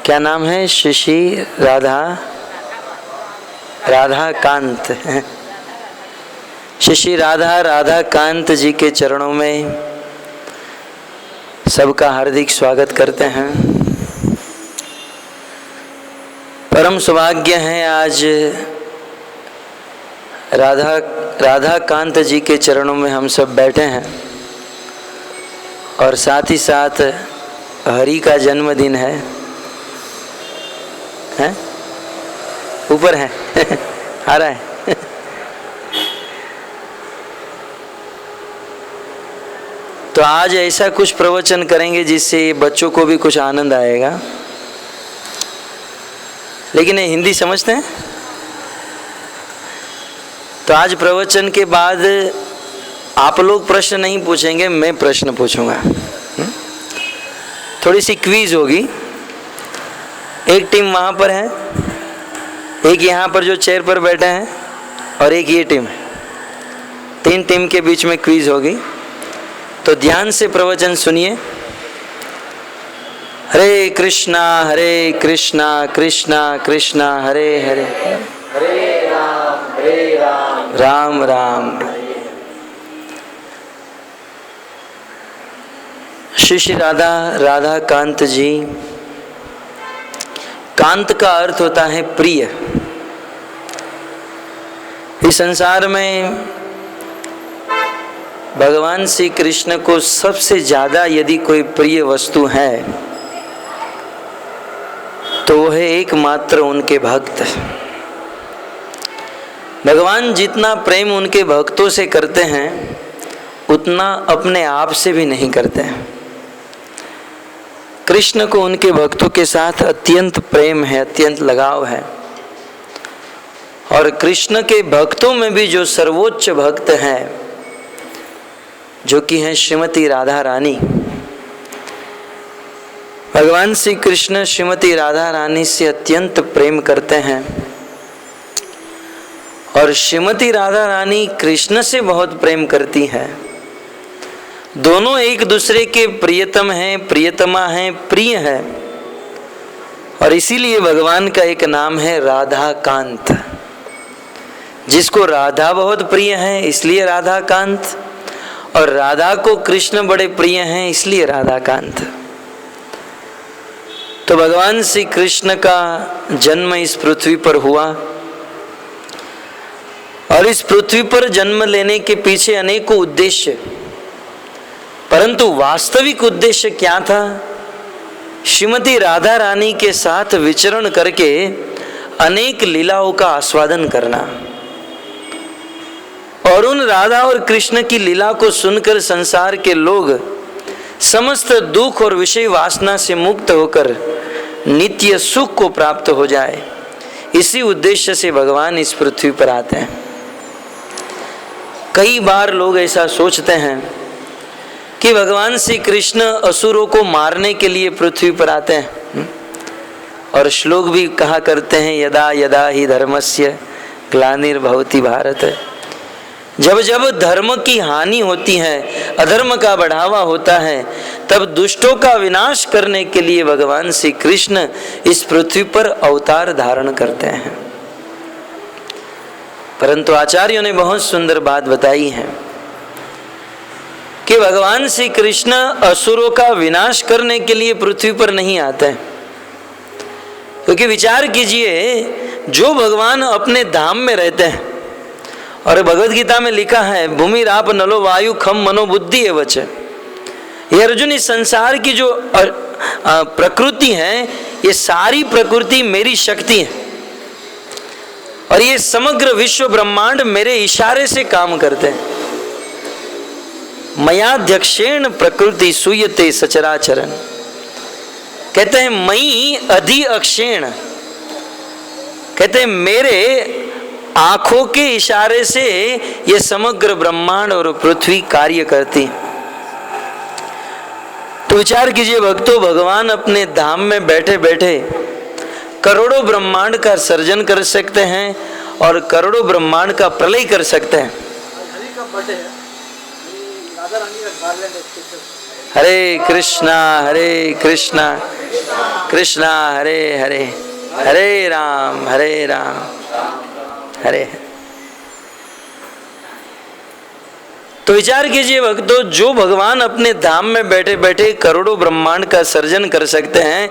क्या नाम है? शिशि राधा कांत। शिशि राधा कांत जी के चरणों में सबका हार्दिक स्वागत करते हैं। परम सौभाग्य है आज राधा कांत जी के चरणों में हम सब बैठे हैं और साथ ही साथ हरि का जन्मदिन है? ऊपर है आ रहा है तो आज ऐसा कुछ प्रवचन करेंगे जिससे बच्चों को भी कुछ आनंद आएगा। लेकिन ये हिंदी समझते हैं? तो आज प्रवचन के बाद आप लोग प्रश्न नहीं पूछेंगे, मैं प्रश्न पूछूंगा। थोड़ी सी क्विज होगी। एक टीम वहां पर है, एक यहाँ पर जो चेयर पर बैठे हैं और एक ये टीम है। 3 टीम के बीच में क्विज होगी, तो ध्यान से प्रवचन सुनिए। हरे कृष्णा कृष्णा कृष्णा हरे हरे, हरे राम राम राम। शिशि राधा कांत जी। कांत का अर्थ होता है प्रिय। इस संसार में भगवान श्री कृष्ण को सबसे ज्यादा यदि कोई प्रिय वस्तु है तो वह एकमात्र उनके भक्त। भगवान जितना प्रेम उनके भक्तों से करते हैं उतना अपने आप से भी नहीं करते हैं। कृष्ण को उनके भक्तों के साथ अत्यंत प्रेम है, अत्यंत लगाव है। और कृष्ण के भक्तों में भी जो सर्वोच्च भक्त है, जो कि है श्रीमती राधा रानी। भगवान श्री कृष्ण श्रीमती राधा रानी से अत्यंत प्रेम करते हैं और श्रीमती राधा रानी कृष्ण से बहुत प्रेम करती है। दोनों एक दूसरे के प्रियतम हैं, प्रियतमा हैं, प्रिय हैं। और इसीलिए भगवान का एक नाम है राधा कांत। जिसको राधा बहुत प्रिय है इसलिए राधा कांत, और राधा को कृष्ण बड़े प्रिय हैं इसलिए राधा कांत। तो भगवान श्री कृष्ण का जन्म इस पृथ्वी पर हुआ और इस पृथ्वी पर जन्म लेने के पीछे अनेकों उद्देश्य, परंतु वास्तविक उद्देश्य क्या था? श्रीमती राधा रानी के साथ विचरण करके अनेक लीलाओं का आस्वादन करना और उन राधा और कृष्ण की लीला को सुनकर संसार के लोग समस्त दुख और विषय वासना से मुक्त होकर नित्य सुख को प्राप्त हो जाए। इसी उद्देश्य से भगवान इस पृथ्वी पर आते हैं। कई बार लोग ऐसा सोचते हैं कि भगवान श्री कृष्ण असुरों को मारने के लिए पृथ्वी पर आते हैं, और श्लोक भी कहा करते हैं यदा यदा ही धर्मस्य ग्लानिर्भवति भारत। जब जब धर्म की हानि होती है, अधर्म का बढ़ावा होता है, तब दुष्टों का विनाश करने के लिए भगवान श्री कृष्ण इस पृथ्वी पर अवतार धारण करते हैं। परंतु आचार्यों ने बहुत सुंदर बात बताई है कि भगवान श्री कृष्ण असुरों का विनाश करने के लिए पृथ्वी पर नहीं आते हैं। क्योंकि विचार कीजिए, जो भगवान अपने धाम में रहते हैं, और भगवद गीता में लिखा है भूमि राप नलो वायु खम मनो बुद्धि एवच। ये अर्जुन, इस संसार की जो प्रकृति है, ये सारी प्रकृति मेरी शक्ति है और ये समग्र विश्व ब्रह्मांड मेरे इशारे से काम करते हैं। मयाध्यक्षेण प्रकृति सूयते सचराचरण। कहते हैं मई अधि अक्षेण, कहते हैं मेरे आंखों के इशारे से ये समग्र ब्रह्मांड और पृथ्वी कार्य करती। तो विचार कीजिए भक्तों, भगवान अपने धाम में बैठे बैठे करोड़ों ब्रह्मांड का सर्जन कर सकते हैं और करोड़ों ब्रह्मांड का प्रलय कर सकते हैं। हरे कृष्णा कृष्णा हरे हरे, हरे राम हरे। तो विचार कीजिए भक्तों, जो भगवान अपने धाम में बैठे बैठे करोड़ों ब्रह्मांड का सर्जन कर सकते हैं,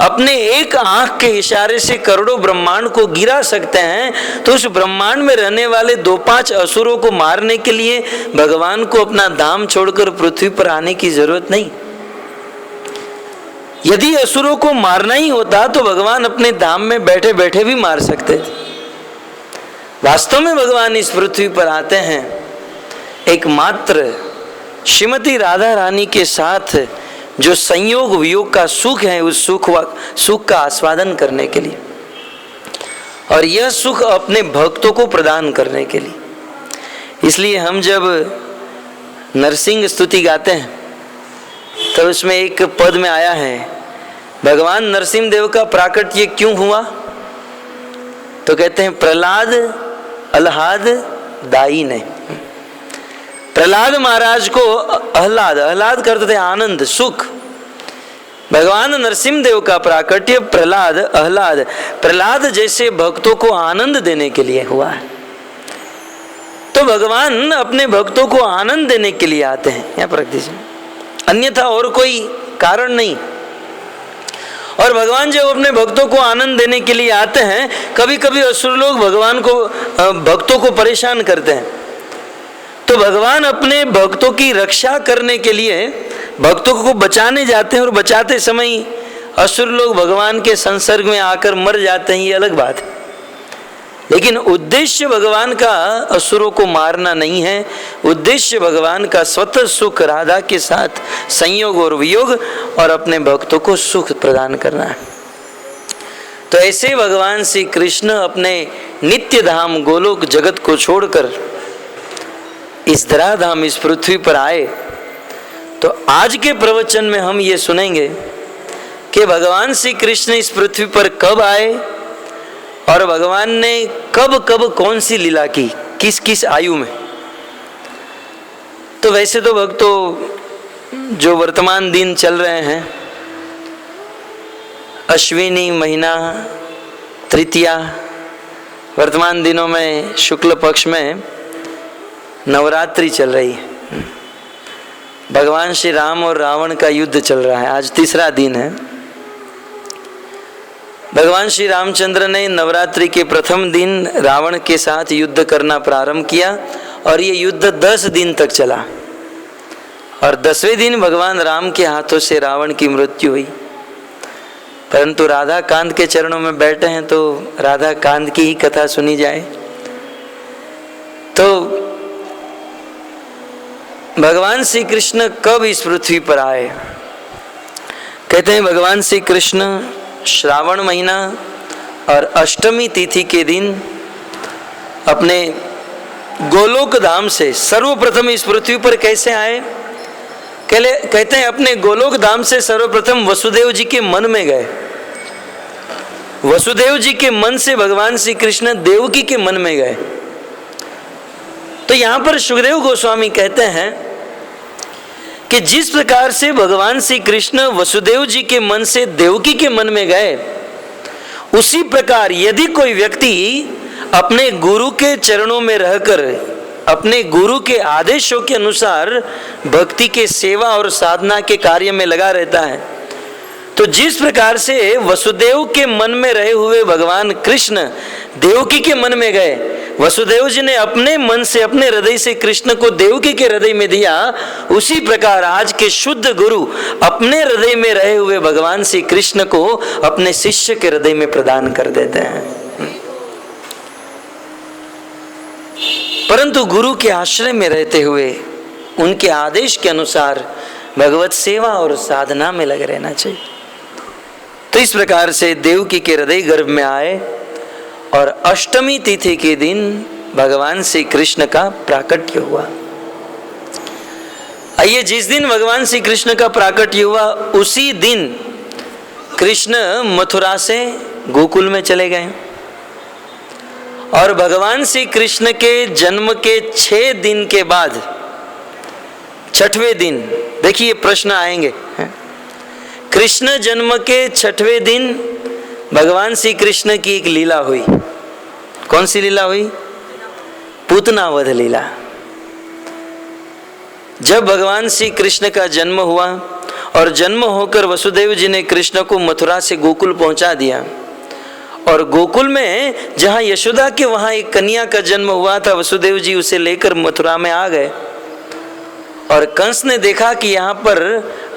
अपने एक आंख के इशारे से करोड़ों ब्रह्मांड को गिरा सकते हैं, तो उस ब्रह्मांड में रहने वाले 2-5 असुरों को मारने के लिए भगवान को अपना धाम छोड़कर पृथ्वी पर आने की जरूरत नहीं। यदि असुरों को मारना ही होता तो भगवान अपने धाम में बैठे बैठे भी मार सकते थे। वास्तव में भगवान इस पृथ्वी पर आते हैं एकमात्र श्रीमती राधा रानी के साथ जो संयोग वियोग का सुख है, उस सुख का आस्वादन करने के लिए, और यह सुख अपने भक्तों को प्रदान करने के लिए। इसलिए हम जब नरसिंह स्तुति गाते हैं तो उसमें एक पद में आया है, भगवान नरसिंह देव का प्राकट्य क्यों हुआ? तो कहते हैं प्रहलाद अल्हाद दाई ने। प्रहलाद महाराज को आह्लाद करते थे, आनंद सुख। भगवान नरसिंह देव का प्राकट्य प्रहलाद जैसे भक्तों को आनंद देने के लिए हुआ है। तो भगवान अपने भक्तों को आनंद देने के लिए आते हैं, यहाँ पर रख दीजिए, अन्यथा और कोई कारण नहीं। और भगवान जब अपने भक्तों को आनंद देने के लिए आते हैं, कभी कभी असुर लोग भक्तों को परेशान करते हैं, तो भगवान अपने भक्तों की रक्षा करने के लिए भक्तों को बचाने जाते हैं, और बचाते समय असुर लोग भगवान के संसर्ग में आकर मर जाते हैं, ये अलग बात है। लेकिन उद्देश्य भगवान का असुरों को मारना नहीं है, उद्देश्य भगवान का स्वतः सुख, राधा के साथ संयोग और वियोग, और अपने भक्तों को सुख प्रदान करना है। तो ऐसे भगवान श्री कृष्ण अपने नित्य धाम गोलोक जगत को छोड़कर इस धराधाम, इस पृथ्वी पर आए। तो आज के प्रवचन में हम ये सुनेंगे कि भगवान श्री कृष्ण इस पृथ्वी पर कब आए, और भगवान ने कब कब कौन सी लीला की, किस किस आयु में। तो वैसे तो भक्तों जो वर्तमान दिन चल रहे हैं, अश्विनी महीना तृतीया, वर्तमान दिनों में शुक्ल पक्ष में नवरात्रि चल रही है। भगवान श्री राम और रावण का युद्ध चल रहा है, आज तीसरा दिन है। भगवान श्री रामचंद्र ने नवरात्रि के प्रथम दिन रावण के साथ युद्ध करना प्रारंभ किया, और ये युद्ध 10 दिन तक चला, और 10वें दिन भगवान राम के हाथों से रावण की मृत्यु हुई। परंतु राधा कांत के चरणों में बैठे हैं तो राधा कांत की ही कथा सुनी जाए। तो भगवान श्री कृष्ण कब इस पृथ्वी पर आए? कहते हैं भगवान श्री कृष्ण श्रावण महीना और अष्टमी तिथि के दिन अपने गोलोक धाम से सर्वप्रथम इस पृथ्वी पर कैसे आए? कहते हैं अपने गोलोक धाम से सर्वप्रथम वसुदेव जी के मन में गए। वसुदेव जी के मन से भगवान श्री कृष्ण देवकी के मन में गए। तो यहां पर सुखदेव गोस्वामी कहते हैं कि जिस प्रकार से भगवान श्री कृष्ण वसुदेव जी के मन से देवकी के मन में गए, उसी प्रकार यदि कोई व्यक्ति अपने गुरु के चरणों में रहकर अपने गुरु के आदेशों के अनुसार भक्ति के सेवा और साधना के कार्य में लगा रहता है, तो जिस प्रकार से वसुदेव के मन में रहे हुए भगवान कृष्ण देवकी के मन में गए, वसुदेव जी ने अपने मन से, अपने हृदय से कृष्ण को देवकी के हृदय में दिया, उसी प्रकार आज के शुद्ध गुरु अपने हृदय में रहे हुए भगवान श्री कृष्ण को अपने शिष्य के हृदय में प्रदान कर देते हैं। परंतु गुरु के आश्रय में रहते हुए उनके आदेश के अनुसार भगवत सेवा और साधना में लगे रहना चाहिए। तो इस प्रकार से देवकी के हृदय गर्भ में आए, और अष्टमी तिथि के दिन भगवान श्री कृष्ण का प्राकट्य हुआ। आइए, जिस दिन भगवान श्री कृष्ण का प्राकट्य हुआ, उसी दिन कृष्ण मथुरा से गोकुल में चले गए, और भगवान श्री कृष्ण के जन्म के 6 दिन के बाद 6वें दिन देखिए प्रश्न आएंगे। कृष्ण जन्म के 6वें दिन भगवान श्री कृष्ण की एक लीला हुई। कौन सी लीला हुई? पूतना वध लीला। जब भगवान श्री कृष्ण का जन्म हुआ और जन्म होकर वसुदेव जी ने कृष्ण को मथुरा से गोकुल पहुंचा दिया, और गोकुल में जहां यशोदा के वहां एक कन्या का जन्म हुआ था, वसुदेव जी उसे लेकर मथुरा में आ गए। और कंस ने देखा कि यहाँ पर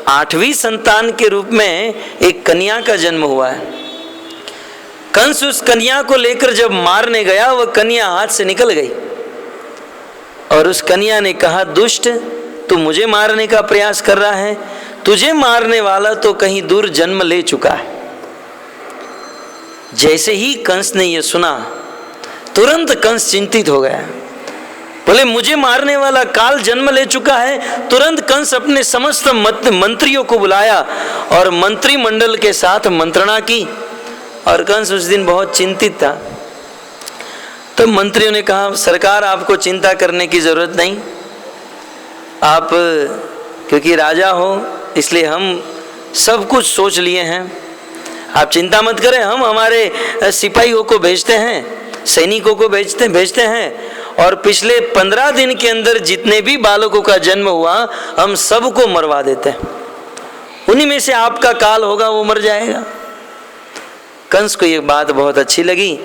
8वीं संतान के रूप में एक कन्या का जन्म हुआ है। कंस उस कन्या को लेकर जब मारने गया, वह कन्या हाथ से निकल गई और उस कन्या ने कहा, दुष्ट, तू मुझे मारने का प्रयास कर रहा है, तुझे मारने वाला तो कहीं दूर जन्म ले चुका है। जैसे ही कंस ने यह सुना, तुरंत कंस चिंतित हो गया। बोले, मुझे मारने वाला काल जन्म ले चुका है। तुरंत कंस अपने समस्त मंत्रियों को बुलाया और मंत्रिमंडल के साथ मंत्रणा की। और कंस उस दिन बहुत चिंतित था। तो मंत्रियों ने कहा, सरकार, आपको चिंता करने की जरूरत नहीं, आप क्योंकि राजा हो इसलिए हम सब कुछ सोच लिए हैं, आप चिंता मत करें। हम हमारे सिपाहियों को भेजते हैं, सैनिकों को भेजते हैं, और पिछले 15 दिन के अंदर जितने भी बालकों का जन्म हुआ, हम सबको मरवा देते हैं। उन्हीं में से आपका काल होगा, वो मर जाएगा। कंस को ये बात बहुत अच्छी लगी,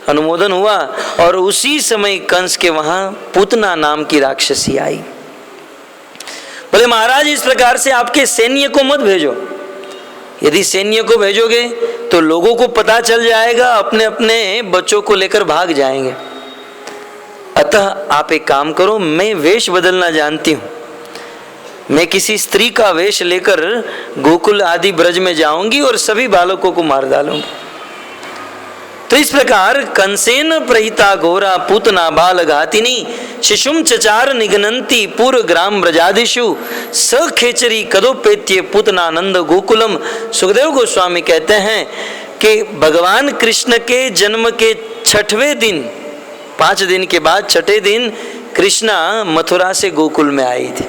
अनुमोदन हुआ, और उसी समय कंस के वहां पूतना नाम की राक्षसी आई। बोले, महाराज, इस प्रकार से आपके सैन्य को मत भेजो। यदि सैन्य को भेजोगे तो लोगों को पता चल जाएगा, अपने अपने बच्चों को लेकर भाग जाएंगे। अतः आप एक काम करो, मैं वेश बदलना जानती हूँ, मैं किसी स्त्री का वेश लेकर गोकुल आदि ब्रज में जाऊंगी और सभी बालकों को मार डालूंगी। तो इस प्रकार कंसेन प्रहिता घोरा पूतना बाल घातिनी शिशुम चचार निगनंती पूर्व ग्राम ब्रजादिशु स खेचरी कदोपेत्य पूतनानंद गोकुलम। सुखदेव गोस्वामी कहते हैं कि भगवान कृष्ण के जन्म के 6वें दिन, 5 दिन के बाद 6ठे दिन कृष्णा मथुरा से गोकुल में आई थी।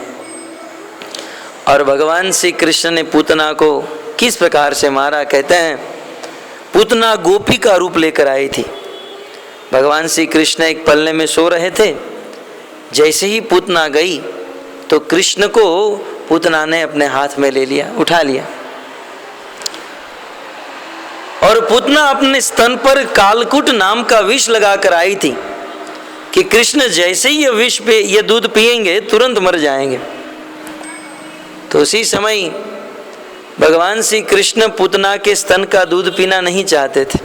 और भगवान श्री कृष्ण ने पूतना को किस प्रकार से मारा? कहते हैं, पूतना गोपी का रूप लेकर आई थी। भगवान श्री कृष्ण एक पल्ले में सो रहे थे। जैसे ही पूतना गई तो कृष्ण को पूतना ने अपने हाथ में ले लिया, उठा लिया, और पूतना अपने स्तन पर कालकूट नाम का विष लगाकर आई थी कि कृष्ण जैसे ही ये दूध पिएंगे तुरंत मर जाएंगे। तो उसी समय भगवान श्री कृष्ण पूतना के स्तन का दूध पीना नहीं चाहते थे,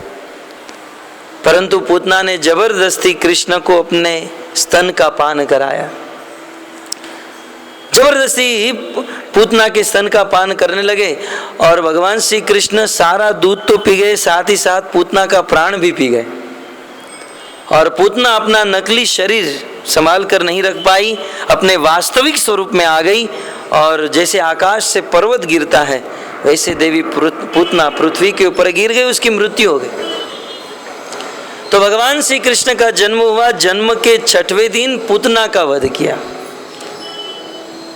परंतु पूतना ने जबरदस्ती कृष्ण को अपने स्तन का पान कराया। जबरदस्ती पूतना के स्तन का पान करने लगे और भगवान श्री कृष्ण सारा दूध तो पी गए, साथ ही साथ पूतना का प्राण भी पी गए। और पूतना अपना नकली शरीर संभाल कर नहीं रख पाई, अपने वास्तविक स्वरूप में आ गई, और जैसे आकाश से पर्वत गिरता है वैसे देवी पूतना पृथ्वी के ऊपर गिर गई, उसकी मृत्यु हो गई। तो भगवान श्री कृष्ण का जन्म हुआ, जन्म के 6वें दिन पूतना का वध किया।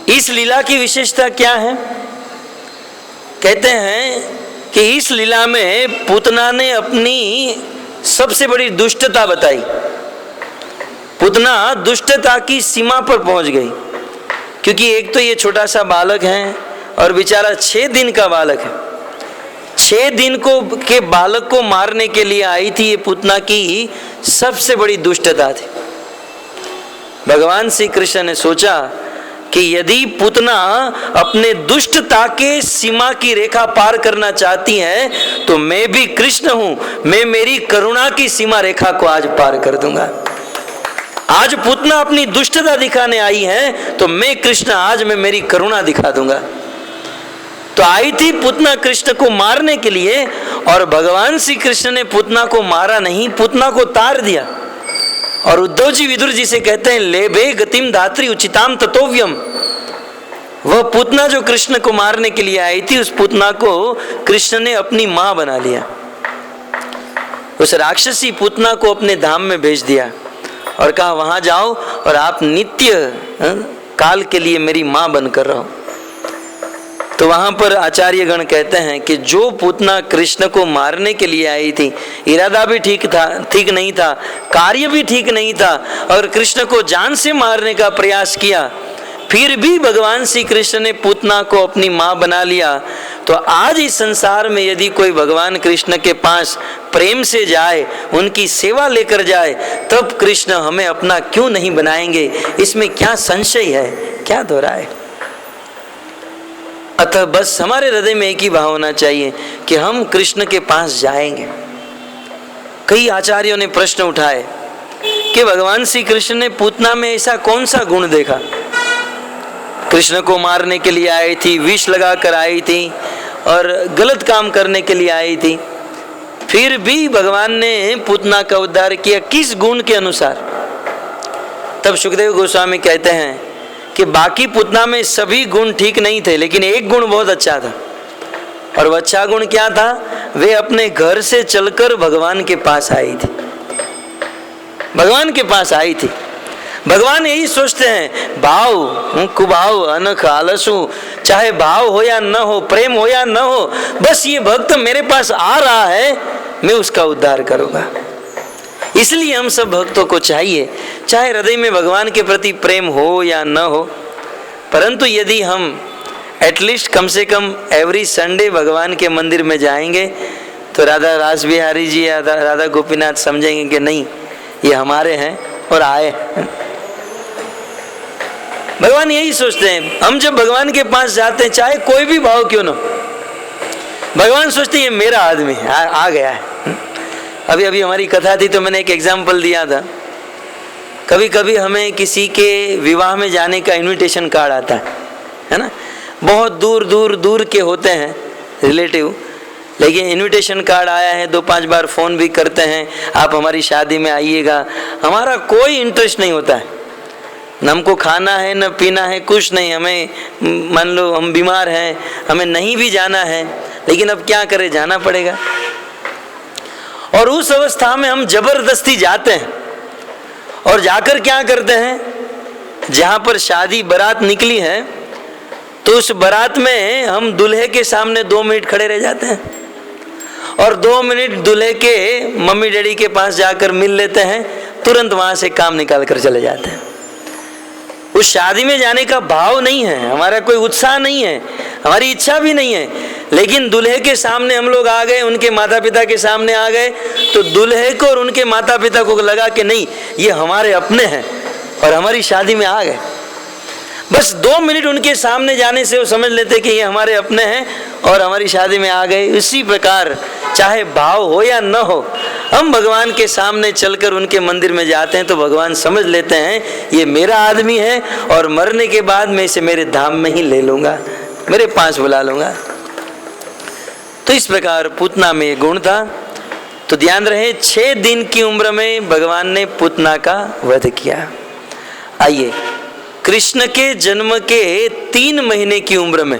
इस लीला की विशेषता क्या है? कहते हैं कि इस लीला में पूतना ने अपनी सबसे बड़ी दुष्टता बताई। पूतना दुष्टता की सीमा पर पहुंच गई, क्योंकि एक तो ये छोटा सा बालक है और बेचारा 6 दिन का बालक है। 6 दिन के बालक को मारने के लिए आई थी। ये पूतना की सबसे बड़ी दुष्टता थी। भगवान श्री कृष्ण ने सोचा कि यदि पूतना अपने दुष्टता के सीमा की रेखा पार करना चाहती है तो मैं भी कृष्ण हूं, मैं मेरी करुणा की सीमा रेखा को आज पार कर दूंगा। आज पूतना अपनी दुष्टता दिखाने आई है तो मैं कृष्ण आज मैं मेरी करुणा दिखा दूंगा। तो आई थी पूतना कृष्ण को मारने के लिए, और भगवान श्री कृष्ण ने पूतना को मारा नहीं, पूतना को तार दिया। और उद्धव जी विदुर जी से कहते हैं, लेभे गतिम धात्री उचिताम ततोव्यम। वह पूतना जो कृष्ण को मारने के लिए आई थी, उस पूतना को कृष्ण ने अपनी मां बना लिया। उस राक्षसी पूतना को अपने धाम में भेज दिया और कहा, वहां जाओ और आप नित्य काल के लिए मेरी मां बनकर रहो। तो वहाँ पर आचार्यगण कहते हैं कि जो पूतना कृष्ण को मारने के लिए आई थी, इरादा भी ठीक नहीं था, कार्य भी ठीक नहीं था, और कृष्ण को जान से मारने का प्रयास किया, फिर भी भगवान श्री कृष्ण ने पूतना को अपनी माँ बना लिया। तो आज इस संसार में यदि कोई भगवान कृष्ण के पास प्रेम से जाए, उनकी सेवा लेकर जाए, तब कृष्ण हमें अपना क्यों नहीं बनाएंगे? इसमें क्या संशय है, क्या दोहरा है? अतः बस हमारे हृदय में एक ही भाव होना चाहिए कि हम कृष्ण के पास जाएंगे। कई आचार्यों ने प्रश्न उठाए कि भगवान श्री कृष्ण ने पूतना में ऐसा कौन सा गुण देखा? कृष्ण को मारने के लिए आई थी, विष लगा कर आई थी और गलत काम करने के लिए आई थी, फिर भी भगवान ने पूतना का उद्धार किया, किस गुण के अनुसार? तब सुखदेव गोस्वामी कहते हैं कि बाकी पूतना में सभी गुण ठीक नहीं थे, लेकिन एक गुण बहुत अच्छा था। और वह अच्छा गुण क्या था? वे अपने घर से चलकर भगवान के पास आई थी, भगवान के पास आई थी। भगवान यही सोचते हैं, भाव हूँ कुभाव अनख आलसू, चाहे भाव हो या न हो, प्रेम हो या न हो, बस ये भक्त मेरे पास आ रहा है, मैं उसका उद्धार करूंगा। इसलिए हम सब भक्तों को चाहिए, चाहे हृदय में भगवान के प्रति प्रेम हो या न हो, परंतु यदि हम एटलीस्ट कम से कम एवरी संडे भगवान के मंदिर में जाएंगे, तो राधा रास बिहारी जी या राधा गोपीनाथ समझेंगे कि नहीं, ये हमारे हैं और आए। भगवान यही सोचते हैं, हम जब भगवान के पास जाते हैं, चाहे कोई भी भाव क्यों न, भगवान सोचते हैं ये मेरा आदमी आ गया है। अभी अभी हमारी कथा थी तो मैंने एक एग्जाम्पल दिया था, कभी कभी हमें किसी के विवाह में जाने का इनविटेशन कार्ड आता है ना, बहुत दूर दूर दूर के होते हैं रिलेटिव, लेकिन इनविटेशन कार्ड आया है, 2-5 बार फ़ोन भी करते हैं, आप हमारी शादी में आइएगा। हमारा कोई इंटरेस्ट नहीं होता है, न हमको खाना है न पीना है, कुछ नहीं, हमें मान लो हम बीमार हैं, हमें नहीं भी जाना है, लेकिन अब क्या करें, जाना पड़ेगा। और उस अवस्था में हम जबरदस्ती जाते हैं और जाकर क्या करते हैं, जहाँ पर शादी बारात निकली है तो उस बारात में हम दूल्हे के सामने 2 मिनट खड़े रह जाते हैं और 2 मिनट दूल्हे के मम्मी डैडी के पास जाकर मिल लेते हैं, तुरंत वहाँ से काम निकाल कर चले जाते हैं। उस शादी में जाने का भाव नहीं है, हमारा कोई उत्साह नहीं है, हमारी इच्छा भी नहीं है, लेकिन दूल्हे के सामने हम लोग आ गए, उनके माता पिता के सामने आ गए, तो दूल्हे को और उनके माता पिता को लगा कि नहीं ये हमारे अपने हैं और हमारी शादी में आ गए। बस 2 मिनट उनके सामने जाने से वो समझ लेते कि ये हमारे अपने हैं और हमारी शादी में आ गए। इसी प्रकार चाहे भाव हो या न हो, हम भगवान के सामने चलकर उनके मंदिर में जाते हैं तो भगवान समझ लेते हैं ये मेरा आदमी है और मरने के बाद मैं इसे मेरे धाम में ही ले लूँगा, मेरे पास बुला लूँगा। तो इस प्रकार पूतना में ये गुण था। तो ध्यान रहे, 6 दिन की उम्र में भगवान ने पूतना का वध किया। आइए, कृष्ण के जन्म के 3 महीने की उम्र में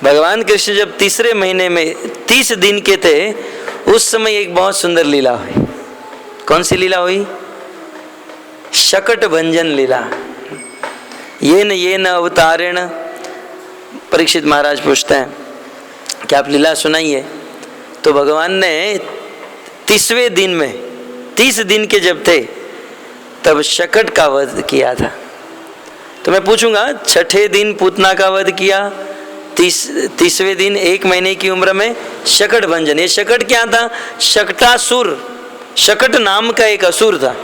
भगवान कृष्ण जब तीसरे महीने में 30 दिन के थे, उस समय एक बहुत सुंदर लीला हुई। कौन सी लीला हुई? शकट भंजन लीला। ये न अवतारेण। परीक्षित महाराज पूछते हैं कि आप लीला सुनाइए। तो भगवान ने 30वें दिन में, 30 दिन के जब थे तब शकट का वध किया था। तो मैं पूछूंगा, छठे दिन पूतना का वध किया, 30वें दिन 1 महीने की उम्र में शकट भंजन। ये शकट क्या था? शकटासुर, शकट नाम का एक असुर था,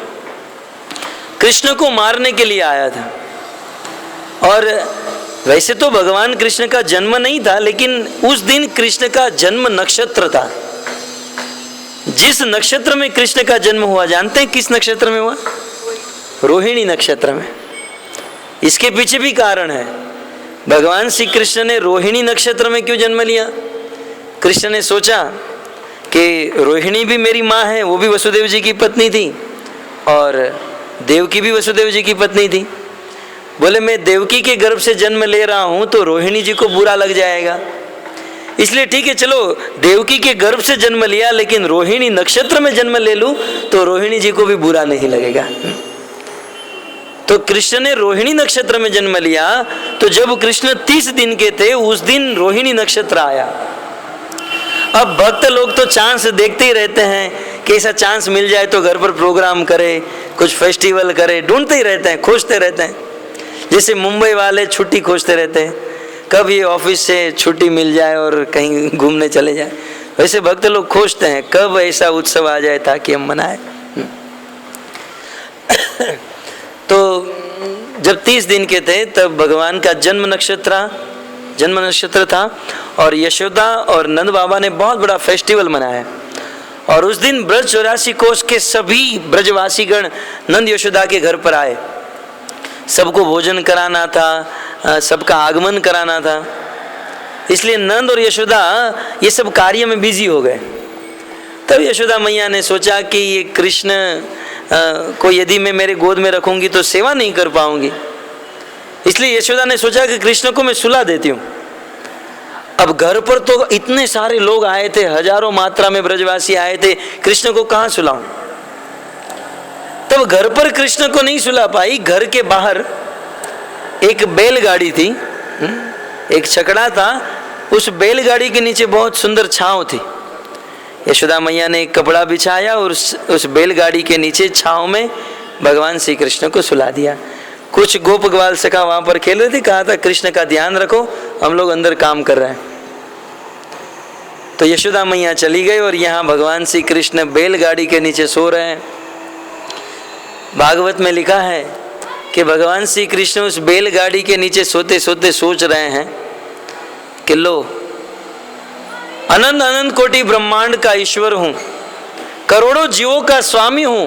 कृष्ण को मारने के लिए आया था। और वैसे तो भगवान कृष्ण का जन्म नहीं था, लेकिन उस दिन कृष्ण का जन्म नक्षत्र था। जिस नक्षत्र में कृष्ण का जन्म हुआ, जानते हैं किस नक्षत्र में हुआ? रोहिणी नक्षत्र में। इसके पीछे भी कारण है। भगवान श्री कृष्ण ने रोहिणी नक्षत्र में क्यों जन्म लिया? कृष्ण ने सोचा कि रोहिणी भी मेरी माँ है, वो भी वसुदेव जी की पत्नी थी, और देवकी भी वसुदेव जी की पत्नी थी। बोले मैं देवकी के गर्भ से जन्म ले रहा हूँ तो रोहिणी जी को बुरा लग जाएगा, इसलिए ठीक है चलो देवकी के गर्भ से जन्म लिया, लेकिन रोहिणी नक्षत्र में जन्म ले लूँ तो रोहिणी जी को भी बुरा नहीं लगेगा। तो कृष्ण ने रोहिणी नक्षत्र में जन्म लिया, तो जब कृष्ण 30 दिन के थे उस दिन रोहिणी नक्षत्र आया। अब भक्त लोग तो चांस देखते ही रहते हैं कि ऐसा चांस मिल जाए तो घर पर प्रोग्राम करे, कुछ फेस्टिवल करे, ढूंढते ही रहते हैं, खोजते रहते हैं। जैसे मुंबई वाले छुट्टी खोजते रहते हैं, कब ये ऑफिस से छुट्टी मिल जाए और कहीं घूमने चले जाए, वैसे भक्त लोग खोजते हैं कब ऐसा उत्सव आ जाए ताकि हम मनाएं। तो जब 30 दिन के थे तब भगवान का जन्म नक्षत्र था और यशोदा और नंद बाबा ने बहुत बड़ा फेस्टिवल मनाया। और उस दिन ब्रज 84 कोस के सभी ब्रजवासी गण नंद यशोदा के घर पर आए। सबको भोजन कराना था, सबका आगमन कराना था, इसलिए नंद और यशोदा ये सब कार्य में बिजी हो गए। तब यशोदा मैया ने सोचा कि ये कृष्ण को यदि मैं मेरे गोद में रखूंगी तो सेवा नहीं कर पाऊंगी, इसलिए यशोदा ने सोचा कि कृष्ण को मैं सुला देती हूँ। अब घर पर तो इतने सारे लोग आए थे, हजारों मात्रा में ब्रजवासी आए थे, कृष्ण को कहाँ सुलाऊं। तब घर पर कृष्ण को नहीं सुला पाई। घर के बाहर एक बैलगाड़ी थी, एक छकड़ा था, उस बैलगाड़ी के नीचे बहुत सुंदर छांव थी। यशोदा मैया ने एक कपड़ा बिछाया और उस बैलगाड़ी के नीचे छांव में भगवान श्री कृष्ण को सुला दिया। कुछ गोप ग्वाल सखा वहां पर खेल रहे थे, कहा था कृष्ण का ध्यान रखो, हम लोग अंदर काम कर रहे हैं। तो यशोदा मैया चली गई और यहाँ भगवान श्री कृष्ण बैलगाड़ी के नीचे सो रहे हैं। भागवत में लिखा है कि भगवान श्री कृष्ण उस बैलगाड़ी के नीचे सोते सोते सोच रहे हैं कि लो, अनंत अनंत कोटि ब्रह्मांड का ईश्वर हूं, करोड़ों जीवों का स्वामी हूं,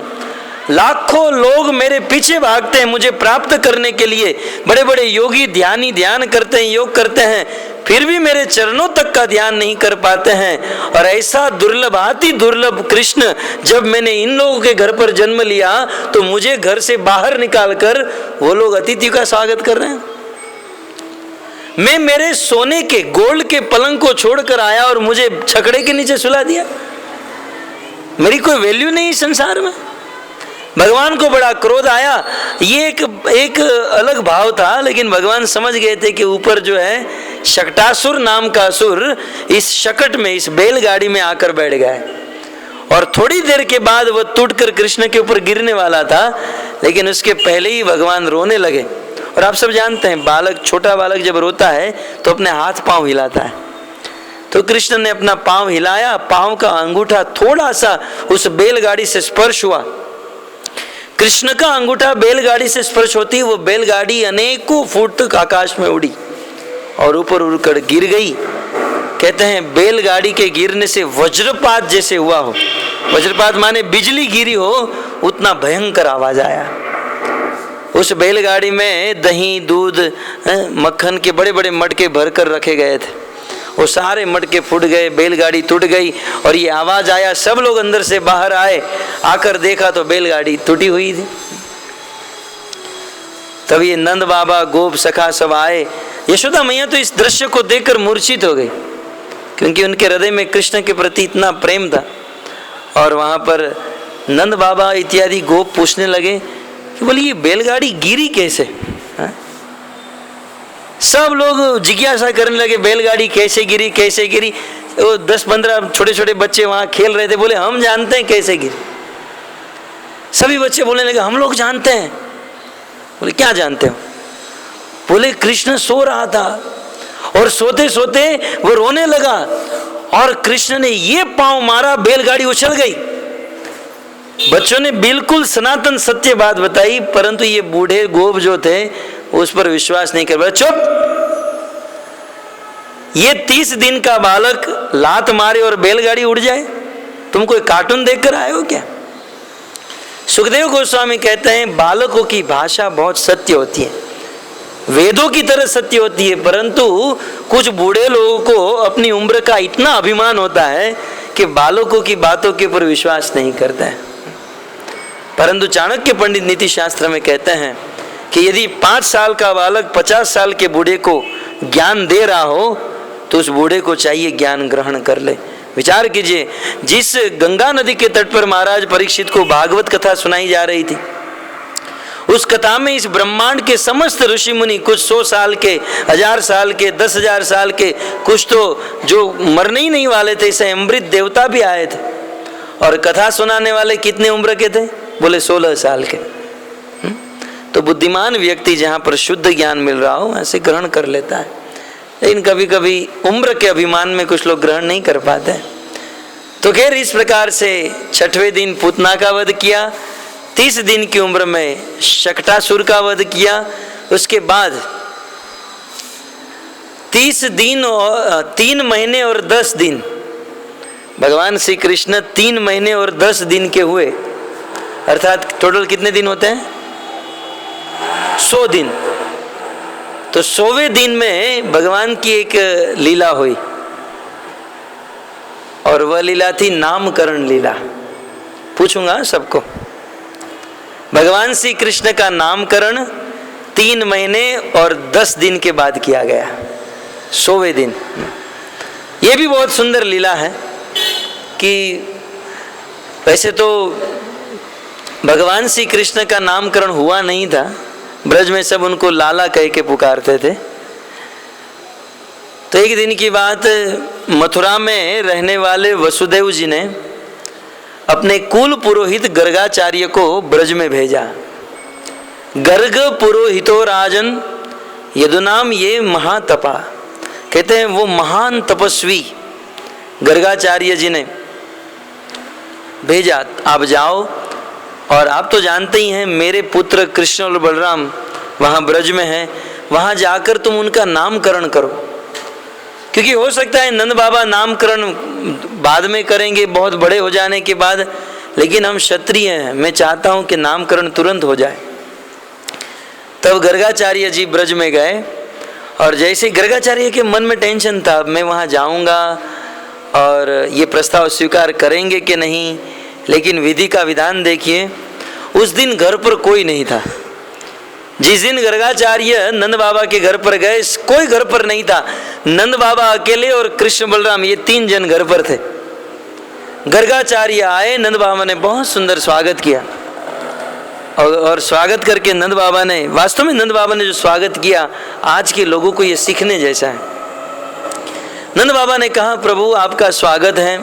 लाखों लोग मेरे पीछे भागते हैं मुझे प्राप्त करने के लिए, बड़े बड़े योगी ध्यानी ध्यान करते हैं, योग करते हैं, फिर भी मेरे चरणों तक का ध्यान नहीं कर पाते हैं। और ऐसा दुर्लभ, अति दुर्लभ कृष्ण, जब मैंने इन लोगों के घर पर जन्म लिया तो मुझे घर से बाहर निकालकर वो लोग अतिथि का स्वागत कर रहे हैं। मैं मेरे सोने के गोल्ड के पलंग को छोड़कर आया और मुझे छकड़े के नीचे सुला दिया। मेरी कोई वैल्यू नहीं संसार में। भगवान को बड़ा क्रोध आया। ये एक अलग भाव था, लेकिन भगवान समझ गए थे कि ऊपर जो है शकटासुर नाम का असुर इस शकट में, इस बैलगाड़ी में आकर बैठ गया है। और थोड़ी देर के बाद वह टूटकर कृष्ण के ऊपर गिरने वाला था, लेकिन उसके पहले ही भगवान रोने लगे। और आप सब जानते हैं, बालक, छोटा बालक जब रोता है तो अपने हाथ पांव हिलाता है। तो कृष्ण ने अपना पांव हिलाया, पांव का अंगूठा थोड़ा सा उस बैलगाड़ी से स्पर्श हुआ। कृष्ण का अंगूठा बैलगाड़ी से स्पर्श होती, वो बैलगाड़ी अनेकों फुट तक आकाश में उड़ी और ऊपर उड़कर गिर गई। कहते हैं बैलगाड़ी के गिरने से वज्रपात जैसे हुआ हो, वज्रपात माने बिजली गिरी हो, उतना भयंकर आवाज आया। उस बैलगाड़ी में दही, दूध, मक्खन के बड़े बड़े मटके भरकर रखे गए थे। वो सारे मटके फूट गए, बैलगाड़ी टूट गई और ये आवाज आया। सब लोग अंदर से बाहर आए, आकर देखा तो बैलगाड़ी टूटी हुई थी। तब ये नंद बाबा, गोप सखा सब आए। यशोदा मैया तो इस दृश्य को देखकर मूर्छित हो गई, क्योंकि उनके हृदय में कृष्ण के प्रति इतना प्रेम था। और वहां पर नंद बाबा इत्यादि गोप पूछने लगे कि बोले ये बैलगाड़ी गिरी कैसे? हा? सब लोग जिज्ञासा करने लगे, बैलगाड़ी कैसे गिरी, कैसे गिरी। वो 10-15 छोटे छोटे बच्चे वहां खेल रहे थे, बोले हम जानते हैं कैसे गिरी। सभी बच्चे बोलने लगे हम लोग जानते हैं। बोले क्या जानते हो? बोले कृष्ण सो रहा था और सोते सोते वो रोने लगा और कृष्ण ने ये पांव मारा, बैलगाड़ी उछल गई। बच्चों ने बिल्कुल सनातन सत्य बात बताई, परंतु ये बूढ़े गोप जो थे उस पर विश्वास नहीं कर पाए। चुप, ये 30 दिन का बालक लात मारे और बैलगाड़ी उड़ जाए? तुम कोई कार्टून देखकर आए हो क्या? सुखदेव गोस्वामी कहते हैं बालकों की भाषा बहुत सत्य होती है, वेदों की तरह सत्य होती है, परंतु कुछ बूढ़े लोगों को अपनी उम्र का इतना अभिमान होता है कि बालकों की बातों के ऊपर विश्वास नहीं करते हैं। परंतु चाणक्य पंडित नीति शास्त्र में कहते हैं कि यदि 5 साल का बालक 50 साल के बूढ़े को ज्ञान दे रहा हो तो उस बूढ़े को चाहिए ज्ञान ग्रहण कर ले। विचार कीजिए, जिस गंगा नदी के तट पर महाराज परीक्षित को भागवत कथा सुनाई जा रही थी, उस कथा में इस ब्रह्मांड के समस्त ऋषि मुनि, कुछ 100 साल के, 1000 साल के, 10,000 साल के, कुछ तो जो मरने ही नहीं वाले थे, ऐसे अमृत देवता भी आए थे। और कथा सुनाने वाले कितने उम्र के थे? बोले 16 साल के। तो बुद्धिमान व्यक्ति जहाँ पर शुद्ध ज्ञान मिल रहा हो ऐसे ग्रहण कर लेता है, लेकिन कभी कभी उम्र के अभिमान में कुछ लोग ग्रहण नहीं कर पाते। तो खैर इस प्रकार से 6वें दिन पूतना का वध किया, 30 दिन की उम्र में शकटासुर का वध किया। उसके बाद 30 दिन और 3 महीने और 10 दिन भगवान श्री कृष्ण 3 महीने और 10 दिन के हुए, अर्थात टोटल कितने दिन होते हैं? 100 दिन। तो 100वें दिन में भगवान की एक लीला हुई, और वह लीला थी नामकरण लीला। पूछूंगा सबको, भगवान श्री कृष्ण का नामकरण 3 महीने और 10 दिन के बाद किया गया, 100वें दिन। यह भी बहुत सुंदर लीला है कि वैसे तो भगवान श्री कृष्ण का नामकरण हुआ नहीं था, ब्रज में सब उनको लाला कह के पुकारते थे। तो एक दिन की बात, मथुरा में रहने वाले वसुदेव जी ने अपने कुल पुरोहित गर्गाचार्य को ब्रज में भेजा। गर्ग पुरोहितो राजन यदुनाम ये महातपा, कहते हैं वो महान तपस्वी गर्गाचार्य जी ने भेजा, आप जाओ, और आप तो जानते ही हैं मेरे पुत्र कृष्ण और बलराम वहाँ ब्रज में हैं, वहाँ जाकर तुम उनका नामकरण करो। क्योंकि हो सकता है नंद बाबा नामकरण बाद में करेंगे, बहुत बड़े हो जाने के बाद, लेकिन हम क्षत्रिय हैं, मैं चाहता हूँ कि नामकरण तुरंत हो जाए। तब गर्गाचार्य जी ब्रज में गए, और जैसे गर्गाचार्य के मन में टेंशन था, मैं वहाँ जाऊँगा और ये प्रस्ताव स्वीकार करेंगे कि नहीं। लेकिन विधि का विधान देखिए, उस दिन घर पर कोई नहीं था। जिस दिन गर्गाचार्य नंद बाबा के घर पर गए, कोई घर पर नहीं था। नंद बाबा अकेले और कृष्ण बलराम, ये 3 जन घर पर थे। गर्गाचार्य आए, नंद बाबा ने बहुत सुंदर स्वागत किया, और स्वागत करके नंद बाबा ने, वास्तव में नंद बाबा ने जो स्वागत किया आज के लोगों को ये सीखने जैसा है। नंद बाबा ने कहा, प्रभु आपका स्वागत है,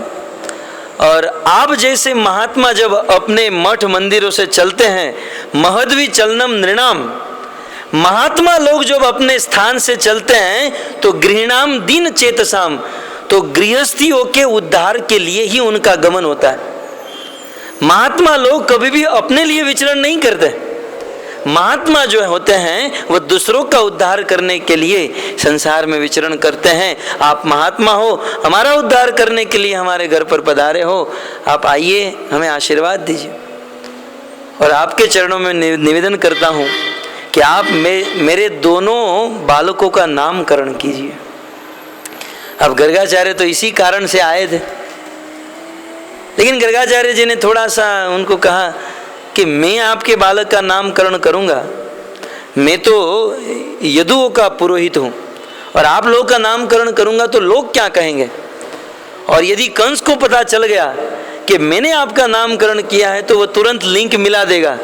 और आप जैसे महात्मा जब अपने मठ मंदिरों से चलते हैं, महद्वी चलनम नृणाम, महात्मा लोग जब अपने स्थान से चलते हैं तो गृहणाम दिन चेतसाम, तो गृहस्थियों के उद्धार के लिए ही उनका गमन होता है। महात्मा लोग कभी भी अपने लिए विचरण नहीं करते। महात्मा जो होते हैं वो दूसरों का उद्धार करने के लिए संसार में विचरण करते हैं। आप महात्मा हो, हमारा उद्धार करने के लिए हमारे घर पर पधारे हो, आप आइए, हमें आशीर्वाद दीजिए। और आपके चरणों में निवेदन करता हूँ कि आप मेरे दोनों बालकों का नामकरण कीजिए। अब गर्गाचार्य तो इसी कारण से आए थे, लेकिन गर्गाचार्य जी ने थोड़ा सा उनको कहा कि मैं आपके बालक का नामकरण करूंगा, मैं तो यदुओं का पुरोहित हूँ, और आप लोग का नामकरण करूंगा तो लोग क्या कहेंगे। और यदि कंस को पता चल गया कि मैंने आपका नामकरण किया है तो वो तुरंत लिंक मिला देगा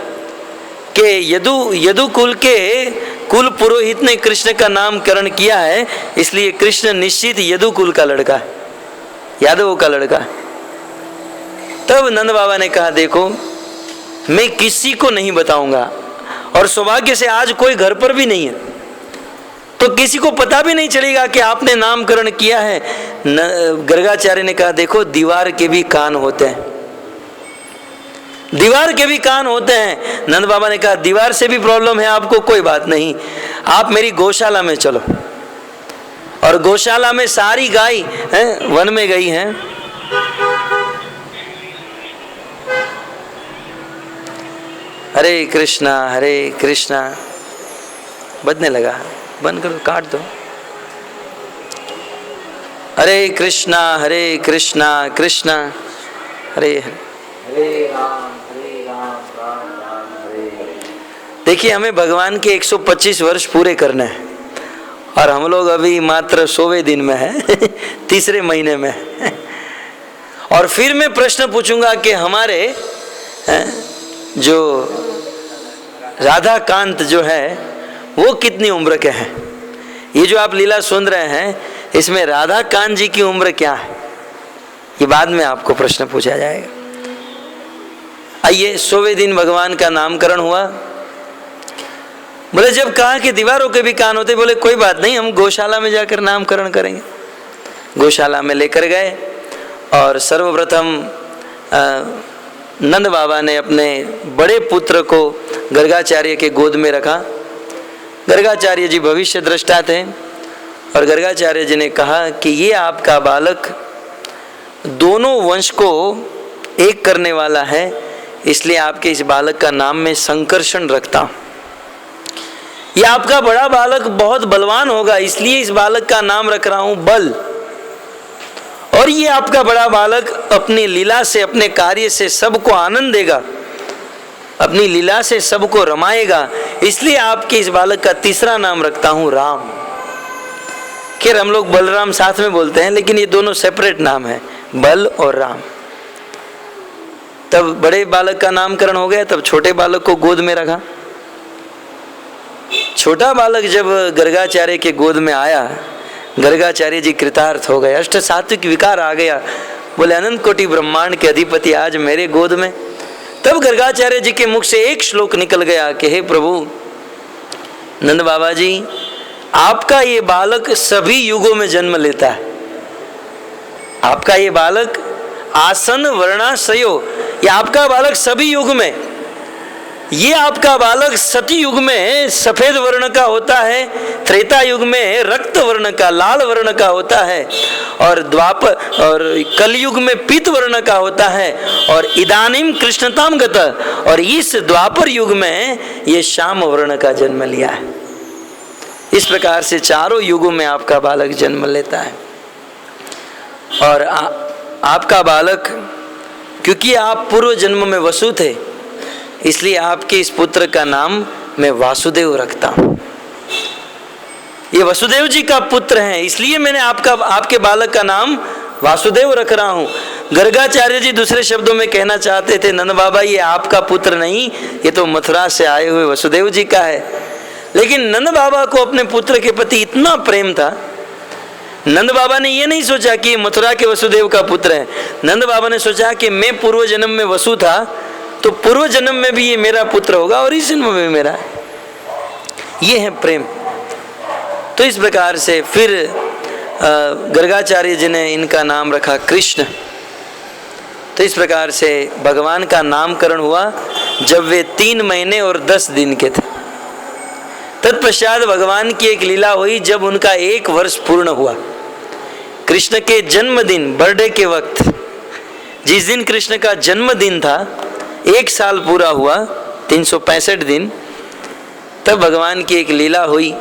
कि यदु कुल के कुल पुरोहित ने कृष्ण का नामकरण किया है, इसलिए कृष्ण निश्चित यदु कुल का लड़का है, यादवों का लड़का है। तब नंद बाबा ने कहा, देखो मैं किसी को नहीं बताऊंगा, और सौभाग्य से आज कोई घर पर भी नहीं है, तो किसी को पता भी नहीं चलेगा कि आपने नामकरण किया है। गर्गाचार्य ने कहा, देखो दीवार के भी कान होते हैं, दीवार के भी कान होते हैं। नंद बाबा ने कहा, दीवार से भी प्रॉब्लम है आपको, कोई बात नहीं, आप मेरी गौशाला में चलो। और गौशाला में सारी गाय वन में गई हैं। हरे कृष्णा बजने लगा, बंद करो, काट दो। हरे कृष्णा कृष्णा हरे हरे, हरे राम राम हरे। देखिए, हमें भगवान के 125 वर्ष पूरे करने हैं, और हम लोग अभी मात्र 100वें दिन में है, तीसरे महीने में। और फिर मैं प्रश्न पूछूंगा कि हमारे जो राधा कांत जो है वो कितनी उम्र के हैं? ये जो आप लीला सुन रहे हैं इसमें राधा कांत जी की उम्र क्या है, ये बाद में आपको प्रश्न पूछा जाएगा। आइए, 100वें दिन भगवान का नामकरण हुआ। बोले जब कहा कि दीवारों के भी कान होते, बोले कोई बात नहीं, हम गौशाला में जाकर नामकरण करेंगे। गौशाला में लेकर गए और सर्वप्रथम नंद बाबा ने अपने बड़े पुत्र को गर्गाचार्य के गोद में रखा। गर्गाचार्य जी भविष्य दृष्टा थे और गर्गाचार्य जी ने कहा कि ये आपका बालक दोनों वंश को एक करने वाला है, इसलिए आपके इस बालक का नाम मैं संकर्षण रखता हूँ। ये आपका बड़ा बालक बहुत बलवान होगा, इसलिए इस बालक का नाम रख रहा हूँ बल। और ये आपका बड़ा बालक अपनी लीला से, अपने कार्य से सबको आनंद देगा, अपनी लीला से सबको रमाएगा, इसलिए आपके इस बालक का तीसरा नाम रखता हूं राम। खैर हम लोग बलराम साथ में बोलते हैं, लेकिन ये दोनों सेपरेट नाम है, बल और राम। तब बड़े बालक का नामकरण हो गया, तब छोटे बालक को गोद में रखा। छोटा बालक जब गर्गाचार्य के गोद में आया, गर्गाचार्य जी कृतार्थ हो गए, अष्ट सात्विक विकार आ गया। बोले अनंत कोटि ब्रह्मांड के अधिपति आज मेरे गोद में। तब गर्गाचार्य जी के मुख से एक श्लोक निकल गया कि हे प्रभु नंद बाबा जी, आपका ये बालक सभी युगों में जन्म लेता है। आपका ये बालक आसन वर्णाश्रयो, ये आपका बालक सभी युग में, ये आपका बालक सती युग में सफेद वर्ण का होता है, त्रेता युग में रक्त वर्ण का, लाल वर्ण का होता है, और द्वापर और कलयुग में पीत वर्ण का होता है, और इदानीम कृष्णताम गत, और इस द्वापर युग में ये श्याम वर्ण का जन्म लिया है। इस प्रकार से चारों युगों में आपका बालक जन्म लेता है। और आपका बालक, क्योंकि आप पूर्व जन्म में वसु थे, इसलिए आपके इस पुत्र का नाम मैं वासुदेव रखता हूं। ये वसुदेव जी का पुत्र है, इसलिए मैंने आपके बालक का नाम वासुदेव रख रहा हूं। गर्गाचार्य जी दूसरे शब्दों में कहना चाहते थे, नंद बाबा ये आपका पुत्र नहीं, ये तो मथुरा से आए हुए वसुदेव जी का है। लेकिन नंद बाबा को अपने पुत्र के प्रति इतना प्रेम था, नंद बाबा ने ये नहीं सोचा कि मथुरा के वसुदेव का पुत्र है। नंद बाबा ने सोचा कि मैं पूर्व जन्म में वसु था, तो पूर्व जन्म में भी ये मेरा पुत्र होगा और इस जन्म में भी मेरा है। ये है प्रेम। तो इस प्रकार से फिर गर्गाचार्य जी ने इनका नाम रखा कृष्ण। तो इस प्रकार से भगवान का नामकरण हुआ जब वे 3 महीने और 10 दिन के थे। तत्पश्चात भगवान की एक लीला हुई जब उनका 1 वर्ष पूर्ण हुआ। कृष्ण के जन्मदिन, बर्थडे के वक्त, जिस दिन कृष्ण का जन्मदिन था, 1 साल पूरा हुआ, 365 दिन, तब भगवान की एक लीला हुई।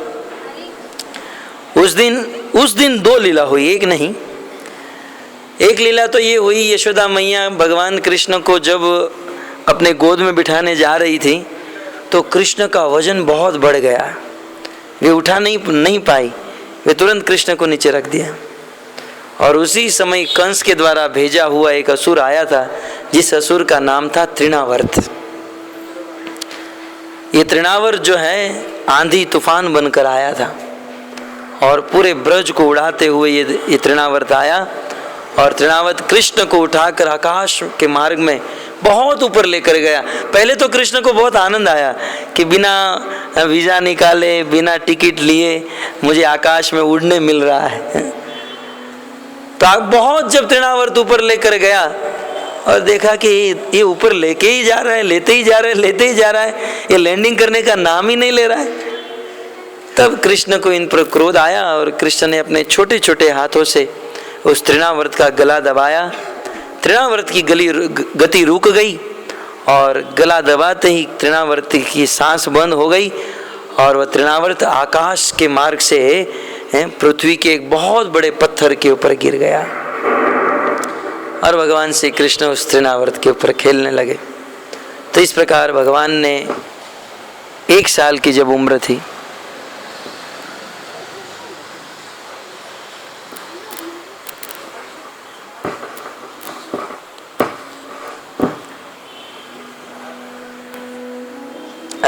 उस दिन 2 लीला हुई, एक नहीं। एक लीला तो ये हुई, यशोदा मैया भगवान कृष्ण को जब अपने गोद में बिठाने जा रही थी, तो कृष्ण का वजन बहुत बढ़ गया, वे उठा नहीं पाई, वे तुरंत कृष्ण को नीचे रख दिया। और उसी समय कंस के द्वारा भेजा हुआ एक असुर आया था, जिस असुर का नाम था तृणावर्त। ये तृणावर्त जो है आंधी तूफान बनकर आया था और पूरे ब्रज को उड़ाते हुए ये तृणावर्त आया, और तृणावर्त कृष्ण को उठाकर आकाश के मार्ग में बहुत ऊपर लेकर गया। पहले तो कृष्ण को बहुत आनंद आया कि बिना वीजा निकाले, बिना टिकट लिए मुझे आकाश में उड़ने मिल रहा है। तो बहुत जब तृणावर्त ऊपर लेकर गया और देखा कि ये ऊपर लेके ही जा रहा है, लेते ही जा रहा है, ये लैंडिंग करने का नाम ही नहीं ले रहा है, तब कृष्ण को इन पर क्रोध आया और कृष्ण ने अपने छोटे छोटे हाथों से उस तृणावर्त का गला दबाया। तृणावर्त की गति रुक गई और गला दबाते ही तृणावर्त की सांस बंद हो गई और वह तृणावर्त आकाश के मार्ग से पृथ्वी के एक बहुत बड़े पत्थर के ऊपर गिर गया और भगवान श्री कृष्ण उस तृणावर्त के ऊपर खेलने लगे। तो इस प्रकार भगवान ने 1 साल की जब उम्र थी,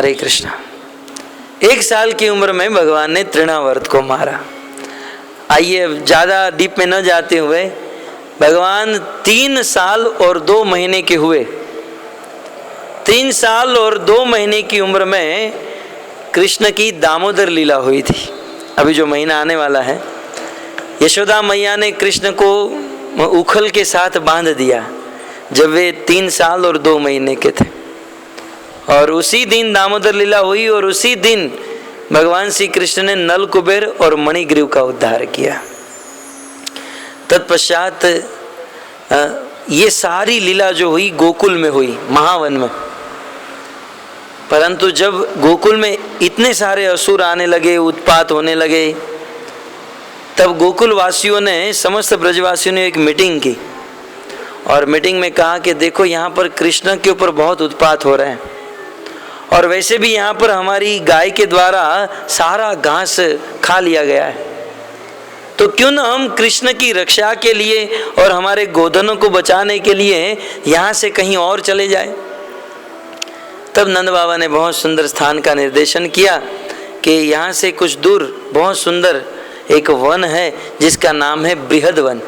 हरे कृष्णा। 1 साल की उम्र में भगवान ने तृणावर्त को मारा। आइए ज़्यादा डीप में न जाते हुए, भगवान 3 साल और 2 महीने के हुए। 3 साल और 2 महीने की उम्र में कृष्ण की दामोदर लीला हुई थी। अभी जो महीना आने वाला है, यशोदा मैया ने कृष्ण को उखल के साथ बांध दिया जब वे 3 साल और 2 महीने के थे, और उसी दिन दामोदर लीला हुई और उसी दिन भगवान श्री कृष्ण ने नल कुबेर और मणिग्रीव का उद्धार किया। तत्पश्चात ये सारी लीला जो हुई गोकुल में हुई, महावन में। परंतु जब गोकुल में इतने सारे असुर आने लगे, उत्पात होने लगे, तब गोकुल वासियों ने, समस्त ब्रजवासियों ने एक मीटिंग की और मीटिंग में कहा कि देखो यहाँ पर कृष्ण के ऊपर बहुत उत्पात हो रहे हैं, और वैसे भी यहाँ पर हमारी गाय के द्वारा सारा घास खा लिया गया है, तो क्यों न हम कृष्ण की रक्षा के लिए और हमारे गोधनों को बचाने के लिए यहाँ से कहीं और चले जाए। तब नंद बाबा ने बहुत सुंदर स्थान का निर्देशन किया कि यहाँ से कुछ दूर बहुत सुंदर एक वन है जिसका नाम है बृहद वन,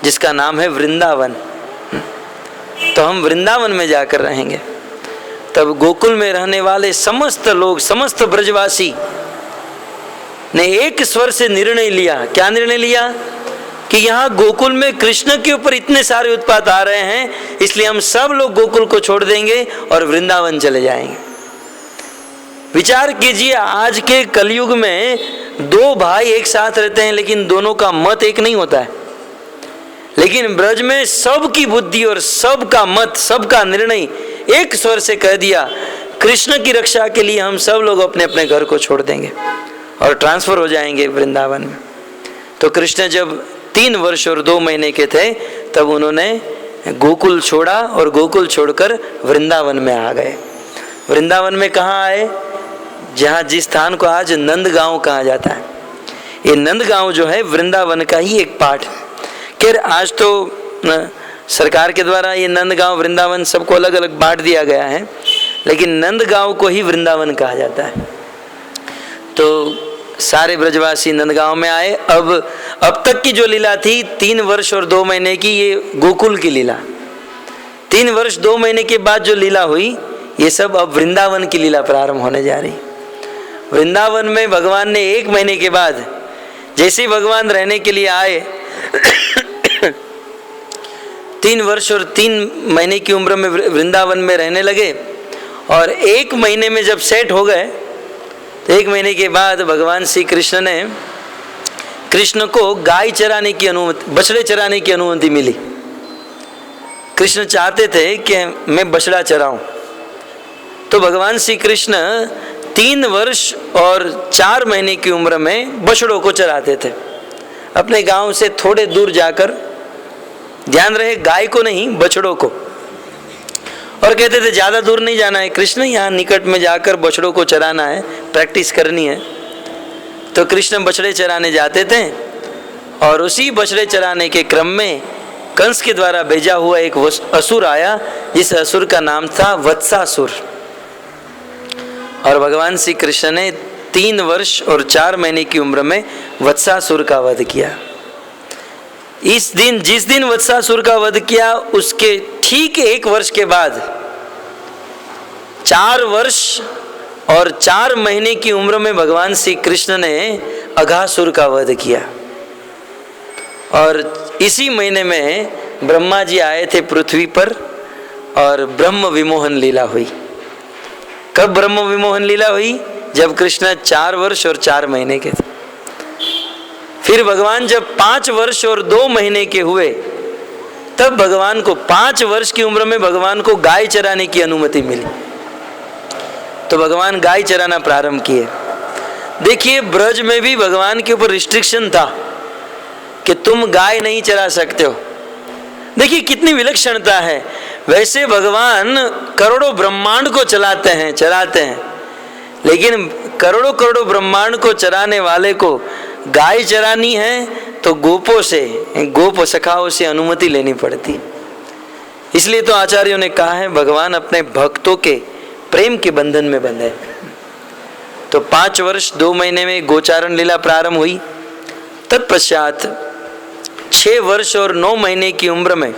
जिसका नाम है वृंदावन, तो हम वृंदावन में जाकर रहेंगे। तब गोकुल में रहने वाले समस्त लोग, समस्त ब्रजवासी ने एक स्वर से निर्णय लिया। क्या निर्णय लिया? कि यहाँ गोकुल में कृष्ण के ऊपर इतने सारे उत्पात आ रहे हैं, इसलिए हम सब लोग गोकुल को छोड़ देंगे और वृंदावन चले जाएंगे। विचार कीजिए, आज के कलयुग में 2 भाई एक साथ रहते हैं लेकिन दोनों का मत एक नहीं होता है, लेकिन ब्रज में सबकी बुद्धि और सबका मत, सबका निर्णय एक स्वर से कह दिया, कृष्ण की रक्षा के लिए हम सब लोग अपने अपने घर को छोड़ देंगे और ट्रांसफर हो जाएंगे वृंदावन में। तो कृष्ण जब 3 वर्ष और 2 महीने के थे तब उन्होंने गोकुल छोड़ा और गोकुल छोड़कर वृंदावन में आ गए। वृंदावन में कहाँ आए? जहाँ जिस स्थान को आज नंदगांव कहा जाता है। ये नंदगांव जो है वृंदावन का ही एक पार्ट है। खैर आज तो सरकार के द्वारा ये नंदगांव वृंदावन सबको अलग अलग बांट दिया गया है, लेकिन नंदगांव को ही वृंदावन कहा जाता है। तो सारे ब्रजवासी नंदगांव में आए। अब तक की जो लीला थी 3 वर्ष और 2 महीने की, ये गोकुल की लीला। 3 वर्ष 2 महीने के बाद जो लीला हुई, ये सब अब वृंदावन की लीला प्रारंभ होने जा रही। वृंदावन में भगवान ने 1 महीने के बाद, जैसे ही भगवान रहने के लिए आए 3 वर्ष और 3 महीने की उम्र में वृंदावन में रहने लगे, और 1 महीने में जब सेट हो गए तो 1 महीने के बाद भगवान श्री कृष्ण ने, कृष्ण को गाय चराने की अनुमति, बछड़े चराने की अनुमति मिली। कृष्ण चाहते थे कि मैं बछड़ा चराऊं, तो भगवान श्री कृष्ण 3 वर्ष और 4 महीने की उम्र में बछड़ों को चराते थे अपने गांव से थोड़े दूर जाकर। ध्यान रहे, गाय को नहीं, बछड़ों को। और कहते थे ज़्यादा दूर नहीं जाना है कृष्ण, यहाँ निकट में जाकर बछड़ों को चराना है, प्रैक्टिस करनी है। तो कृष्ण बछड़े चराने जाते थे, और उसी बछड़े चराने के क्रम में कंस के द्वारा भेजा हुआ एक असुर आया, जिस असुर का नाम था वत्सासुर। और भगवान श्री कृष्ण ने 3 वर्ष और 4 महीने की उम्र में वत्सासुर का वध किया। इस दिन, जिस दिन वत्सासुर का वध किया, उसके ठीक 1 वर्ष के बाद 4 वर्ष और 4 महीने की उम्र में भगवान श्री कृष्ण ने अघासुर का वध किया। और इसी महीने में ब्रह्मा जी आए थे पृथ्वी पर और ब्रह्म विमोहन लीला हुई। कब ब्रह्म विमोहन लीला हुई? जब कृष्ण 4 वर्ष और 4 महीने के थे। फिर भगवान जब 5 वर्ष और 2 महीने के हुए, तब भगवान को 5 वर्ष की उम्र में भगवान को गाय चराने की अनुमति मिली। तो भगवान गाय चराना प्रारंभ किए। देखिए, ब्रज में भी भगवान के ऊपर रिस्ट्रिक्शन था कि तुम गाय नहीं चरा सकते हो। देखिए कितनी विलक्षणता है। वैसे भगवान करोड़ों ब्रह्मांड को चराते हैं, लेकिन करोड़ों करोड़ों ब्रह्मांड को चराने वाले को गाय चरानी है तो गोपों से, गोप सखाओं से अनुमति लेनी पड़ती। इसलिए तो आचार्यों ने कहा है, भगवान अपने भक्तों के प्रेम के बंधन में बंधे। तो 5 वर्ष 2 महीने में गोचारण लीला प्रारंभ हुई। तत्पश्चात 6 वर्ष और 9 महीने की उम्र में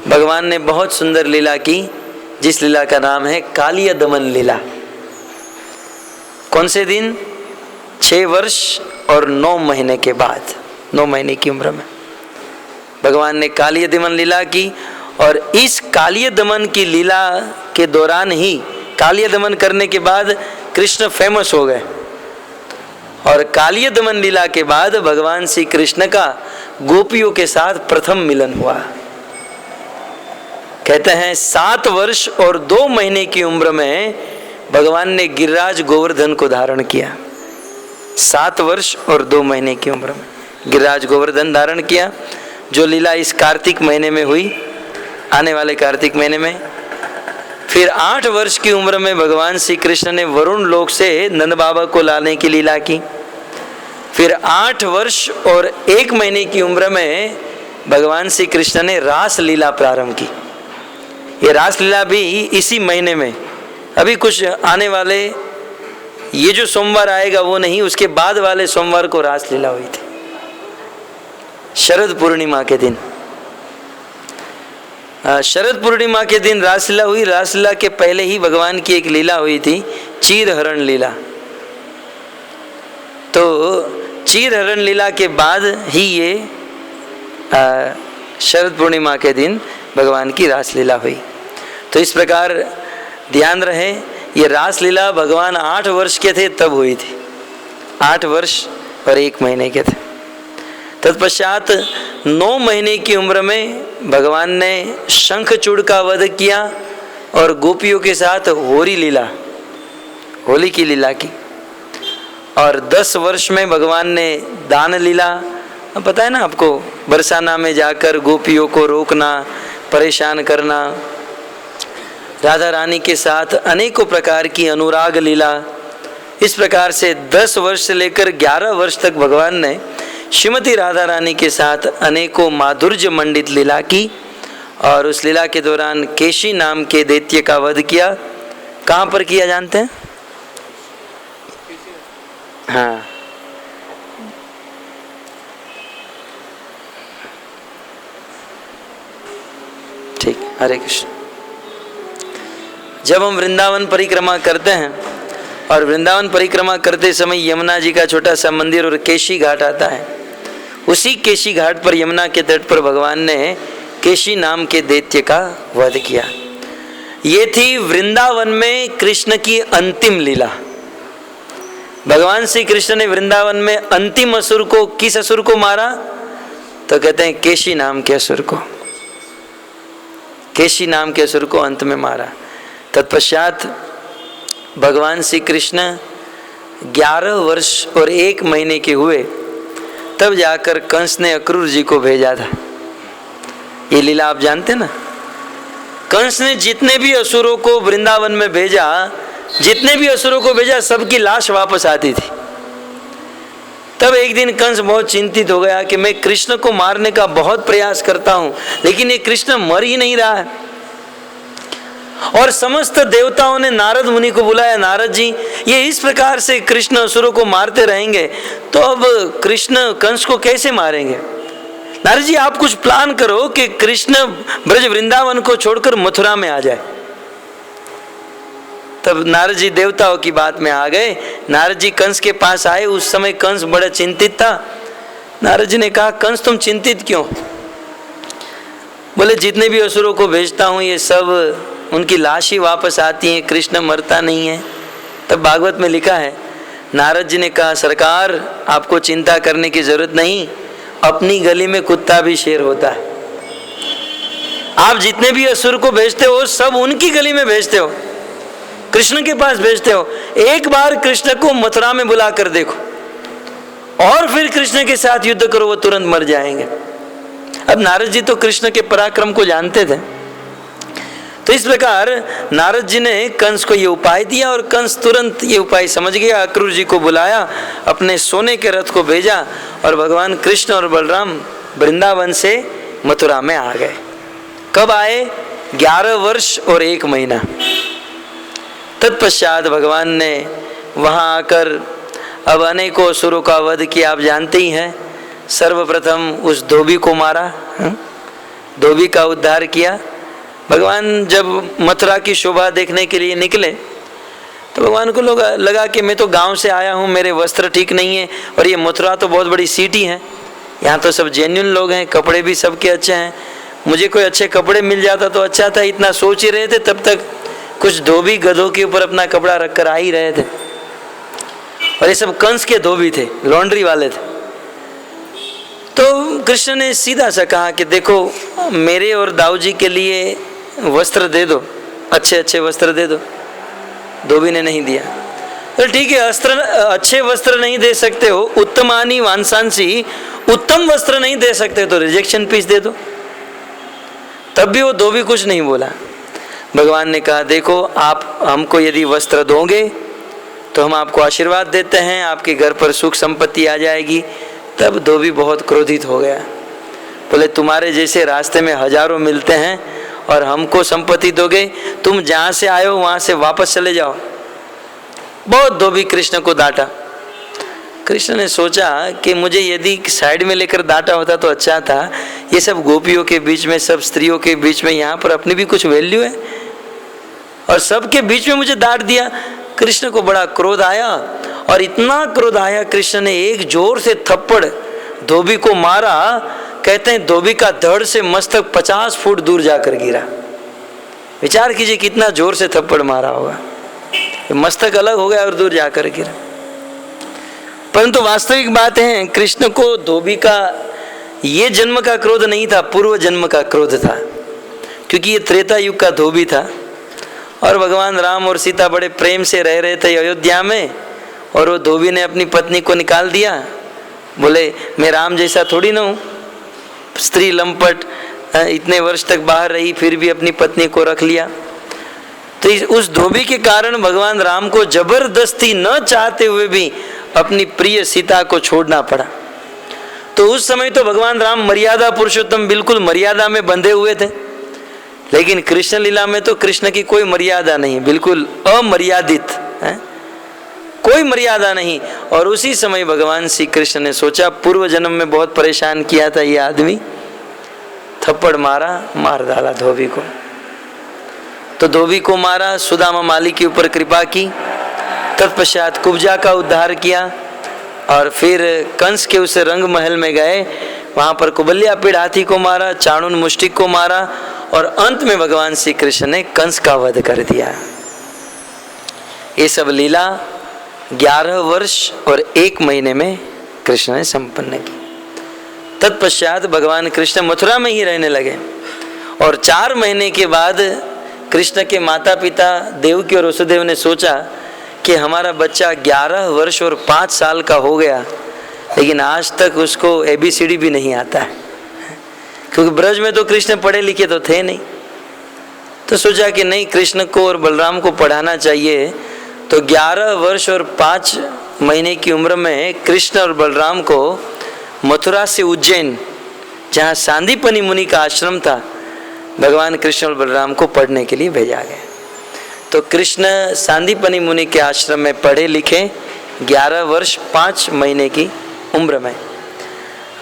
भगवान ने बहुत सुंदर लीला की, जिस लीला का नाम है कालिया दमन लीला। कौन से दिन? 6 वर्ष और 9 महीने के बाद, 9 महीने की उम्र में भगवान ने कालिया दमन लीला की। और इस कालिया दमन की लीला के दौरान ही, कालिया दमन करने के बाद कृष्ण फेमस हो गए। और कालिया दमन लीला के बाद भगवान श्री कृष्ण का गोपियों के साथ प्रथम मिलन हुआ। कहते हैं 7 वर्ष और 2 महीने की उम्र में भगवान ने गिरिराज गोवर्धन को धारण किया। 7 वर्ष और 2 महीने की उम्र में गिरिराज गोवर्धन धारण किया, जो लीला इस कार्तिक महीने में हुई, आने वाले कार्तिक महीने में। फिर 8 वर्ष की उम्र में भगवान श्री कृष्ण ने वरुण लोक से नंद बाबा को लाने की लीला की। फिर 8 वर्ष और 1 महीने की उम्र में भगवान श्री कृष्ण ने रास लीला प्रारंभ की। ये रास लीला भी इसी महीने में, अभी कुछ आने वाले, ये जो सोमवार आएगा वो नहीं, उसके बाद वाले सोमवार को रास लीला हुई थी, शरद पूर्णिमा के दिन। शरद पूर्णिमा के दिन रासलीला हुई। रासलीला के पहले ही भगवान की एक लीला हुई थी, चीर हरण लीला। तो चीर हरण लीला के बाद ही ये शरद पूर्णिमा के दिन भगवान की रासलीला हुई। तो इस प्रकार ध्यान रहे, ये रासलीला भगवान 8 वर्ष के थे तब हुई थी, 8 वर्ष और 1 महीने के थे। तत्पश्चात 9 महीने की उम्र में भगवान ने शंखचूड़ का वध किया और गोपियों के साथ होरी लीला, होली की लीला की। और 10 वर्ष में भगवान ने दान लीला, पता है ना आपको, बरसाना में जाकर गोपियों को रोकना, परेशान करना, राधा रानी के साथ अनेकों प्रकार की अनुराग लीला। इस प्रकार से 10 वर्ष से लेकर 11 वर्ष तक भगवान ने श्रीमती राधा रानी के साथ अनेकों माधुर्य मंडित लीला की। और उस लीला के दौरान केशी नाम के दैत्य का वध किया। कहाँ पर किया जानते हैं? हाँ, ठीक, हरे कृष्ण। जब हम वृंदावन परिक्रमा करते हैं और वृंदावन परिक्रमा करते समय यमुना जी का छोटा सा मंदिर और केशी घाट आता है, उसी केशी घाट पर यमुना के तट पर भगवान ने केशी नाम के दैत्य का वध किया। ये थी वृंदावन में कृष्ण की अंतिम लीला। भगवान श्री कृष्ण ने वृंदावन में अंतिम असुर को, किस असुर को मारा? तो कहते हैं केशी नाम के असुर को, केशी नाम के असुर को अंत में मारा। तत्पश्चात भगवान श्री कृष्ण 11 वर्ष और 1 महीने के हुए, तब जाकर कंस ने अक्रूर जी को भेजा था। ये लीला आप जानते ना, कंस ने जितने भी असुरों को वृंदावन में भेजा, जितने भी असुरों को भेजा, सबकी लाश वापस आती थी। तब एक दिन कंस बहुत चिंतित हो गया कि मैं कृष्ण को मारने का बहुत प्रयास करता हूं, लेकिन ये कृष्ण मर ही नहीं रहा है। और समस्त देवताओं ने नारद मुनि को बुलाया, नारद जी, ये इस प्रकार से कृष्ण असुरों को मारते रहेंगे तो अब कृष्ण कंस को कैसे मारेंगे? नारद जी, आप कुछ प्लान करो कि कृष्ण ब्रज वृंदावन को छोड़कर मथुरा में आ जाए। तब नारद जी देवताओं की बात में आ गए। नारद जी कंस के पास आए। उस समय कंस बड़ा चिंतित था। नारद जी ने कहा, कंस तुम चिंतित क्यों? बोले, जितने भी असुरों को भेजता हूं ये सब उनकी लाश ही वापस आती है, कृष्ण मरता नहीं है। तब भागवत में लिखा है, नारद जी ने कहा, सरकार आपको चिंता करने की जरूरत नहीं, अपनी गली में कुत्ता भी शेर होता है। आप जितने भी असुर को भेजते हो सब उनकी गली में भेजते हो, कृष्ण के पास भेजते हो। एक बार कृष्ण को मथुरा में बुला कर देखो और फिर कृष्ण के साथ युद्ध करो, वो तुरंत मर जाएंगे। अब नारद जी तो कृष्ण के पराक्रम को जानते थे। तो इस प्रकार नारद जी ने कंस को ये उपाय दिया और कंस तुरंत ये उपाय समझ गया। अक्रूर जी को बुलाया, अपने सोने के रथ को भेजा और भगवान कृष्ण और बलराम वृंदावन से मथुरा में आ गए। कब आए? 11 वर्ष और 1 महीना। तत्पश्चात भगवान ने वहाँ आकर अब अनेकों असुरों का वध किया। आप जानते ही हैं, सर्वप्रथम उस धोबी को मारा, धोबी का उद्धार किया। भगवान जब मथुरा की शोभा देखने के लिए निकले तो भगवान को लगा कि मैं तो गांव से आया हूँ, मेरे वस्त्र ठीक नहीं है, और ये मथुरा तो बहुत बड़ी सिटी है, यहाँ तो सब जेन्युइन लोग हैं, कपड़े भी सबके अच्छे हैं, मुझे कोई अच्छे कपड़े मिल जाता तो अच्छा था। इतना सोच ही रहे थे, तब तक कुछ धोबी गधों के ऊपर अपना कपड़ा रखकर आ ही रहे थे, और ये सब कंस के धोबी थे, लॉन्ड्री वाले थे। तो कृष्ण ने सीधा सा कहा कि देखो, मेरे और दाऊ जी के लिए वस्त्र दे दो, अच्छे अच्छे वस्त्र दे दो। धोबी ने नहीं दिया। तो ठीक है, अच्छे वस्त्र नहीं दे सकते हो, उत्तमानी वांसांसी, उत्तम वस्त्र नहीं दे सकते तो रिजेक्शन पीस दे दो। तब भी वो धोबी कुछ नहीं बोला। भगवान ने कहा, देखो आप हमको यदि वस्त्र दोगे तो हम आपको आशीर्वाद देते हैं, आपके घर पर सुख संपत्ति आ जाएगी। तब धोबी बहुत क्रोधित हो गया, बोले तुम्हारे जैसे रास्ते में हजारों मिलते हैं और हमको संपत्ति दोगे, तुम जहाँ से आए हो वहाँ से वापस चले जाओ। बहुत धोबी कृष्ण को डांटा। कृष्ण ने सोचा कि मुझे यदि साइड में लेकर डांटा होता तो अच्छा था, ये सब गोपियों के बीच में, सब स्त्रियों के बीच में, यहाँ पर अपनी भी कुछ वैल्यू है, और सबके बीच में मुझे डांट दिया। कृष्ण को बड़ा क्रोध आया, और इतना क्रोध आया, कृष्ण ने एक जोर से थप्पड़ धोबी को मारा। कहते हैं धोबी का धड़ से मस्तक 50 फुट दूर जाकर गिरा। विचार कीजिए कितना जोर से थप्पड़ मारा होगा, मस्तक अलग हो गया और दूर जाकर गिरा। परंतु वास्तविक बात है, कृष्ण को धोबी का ये जन्म का क्रोध नहीं था, पूर्व जन्म का क्रोध था, क्योंकि ये त्रेता युग का धोबी था, और भगवान राम और सीता बड़े प्रेम से रह रहे थे अयोध्या में, और वो धोबी ने अपनी पत्नी को निकाल दिया। बोले मैं राम जैसा थोड़ी ना हूँ, स्त्री लंपट, इतने वर्ष तक बाहर रही फिर भी अपनी पत्नी को रख लिया। तो उस धोबी के कारण भगवान राम को जबरदस्ती न चाहते हुए भी अपनी प्रिय सीता को छोड़ना पड़ा। तो उस समय तो भगवान राम मर्यादा पुरुषोत्तम, बिल्कुल मर्यादा में बंधे हुए थे, लेकिन कृष्ण लीला में तो कृष्ण की कोई मर्यादा नहीं, बिल्कुल अमर्यादित है, कोई मर्यादा नहीं। और उसी समय भगवान श्री कृष्ण ने सोचा, पूर्व जन्म में बहुत परेशान किया था ये आदमी, थप्पड़ मारा, मार डाला धोबी को। तो धोबी को मारा, सुदामा माली के ऊपर कृपा की, तत्पश्चात कुब्जा का उद्धार किया, और फिर कंस के उस रंग महल में गए, वहाँ पर कुबल्या हाथी को मारा, चाणून मुष्टिक को मारा, और अंत में भगवान श्री कृष्ण ने कंस का वध कर दिया। ये सब लीला 11 वर्ष और 1 महीने में कृष्ण ने संपन्न की। तत्पश्चात भगवान कृष्ण मथुरा में ही रहने लगे, और 4 महीने के बाद कृष्ण के माता पिता देवकी और वसुदेव ने सोचा कि हमारा बच्चा 11 वर्ष और 5 साल का हो गया, लेकिन आज तक उसको ABCD भी नहीं आता है, क्योंकि ब्रज में तो कृष्ण पढ़े लिखे तो थे नहीं। तो सोचा कि नहीं, कृष्ण को और बलराम को पढ़ाना चाहिए। तो 11 वर्ष और 5 महीने की उम्र में कृष्ण और बलराम को मथुरा से उज्जैन, जहाँ सांदीपनि मुनि का आश्रम था, भगवान कृष्ण और बलराम को पढ़ने के लिए भेजा गया। तो कृष्ण सांदीपनि मुनि के आश्रम में पढ़े लिखे 11 वर्ष 5 महीने की उम्र में।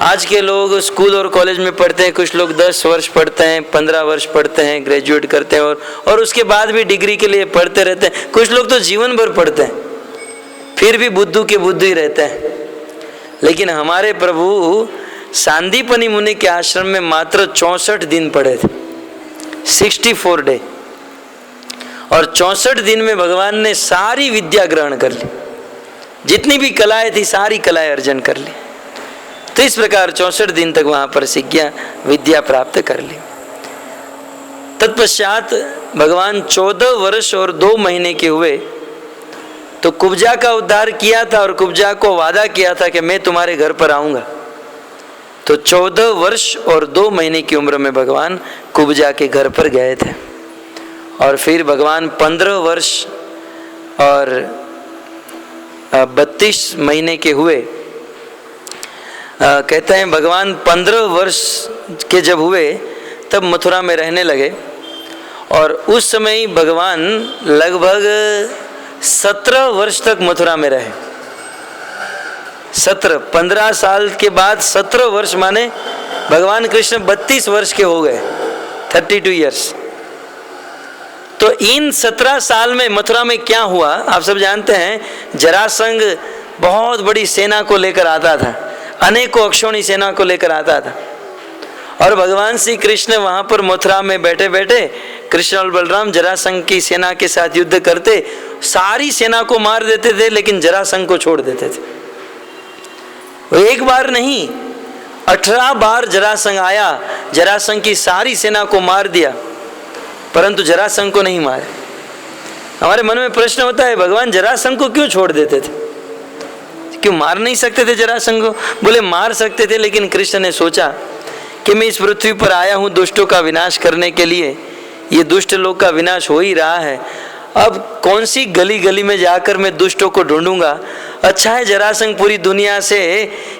आज के लोग स्कूल और कॉलेज में पढ़ते हैं, कुछ लोग 10 वर्ष पढ़ते हैं, 15 वर्ष पढ़ते हैं, ग्रेजुएट करते हैं, और उसके बाद भी डिग्री के लिए पढ़ते रहते हैं। कुछ लोग तो जीवन भर पढ़ते हैं, फिर भी बुद्धू के बुद्धू ही रहते हैं। लेकिन हमारे प्रभु सांदीपनि मुनि के आश्रम में मात्र 64 दिन पढ़े थे, 64 डे, और 64 दिन में भगवान ने सारी विद्या ग्रहण कर ली, जितनी भी कलाएं थी सारी कलाएं अर्जन कर ली। तो इस प्रकार 64 दिन तक वहां पर शिक्षा विद्या प्राप्त कर ली। तत्पश्चात भगवान 14 वर्ष और 2 महीने के हुए तो कुब्जा का उद्धार किया था, और कुब्जा को वादा किया था कि मैं तुम्हारे घर पर आऊंगा। तो 14 वर्ष और 2 महीने की उम्र में भगवान कुब्जा के घर पर गए थे, और फिर भगवान 15 वर्ष और 32 महीने के हुए। कहते हैं भगवान 15 वर्ष के जब हुए तब मथुरा में रहने लगे, और उस समय भगवान लगभग 17 वर्ष तक मथुरा में रहे। 15 साल के बाद 17 वर्ष माने भगवान कृष्ण 32 वर्ष के हो गए, 32 इयर्स। तो इन 17 साल में मथुरा में क्या हुआ आप सब जानते हैं। जरासंध बहुत बड़ी सेना को लेकर आता था, अनेकों अक्षौणी सेना को लेकर आता था, और भगवान श्री कृष्ण वहां पर मथुरा में बैठे बैठे कृष्ण और बलराम जरासंध की सेना के साथ युद्ध करते, सारी सेना को मार देते थे लेकिन जरासंध को छोड़ देते थे। वो एक बार नहीं 18 बार जरासंध आया, जरासंध की सारी सेना को मार दिया, परंतु जरासंध को नहीं मारे। हमारे मन में प्रश्न होता है भगवान जरासंध को क्यों छोड़ देते थे, क्यों मार नहीं सकते थे जरासंध को? बोले मार सकते थे, लेकिन कृष्ण ने सोचा कि मैं इस पृथ्वी पर आया हूं दुष्टों का विनाश करने के लिए, ये दुष्ट लोग का विनाश हो ही रहा है, अब कौन सी गली गली में जाकर मैं दुष्टों को ढूंढूंगा। अच्छा है जरासंध पूरी दुनिया से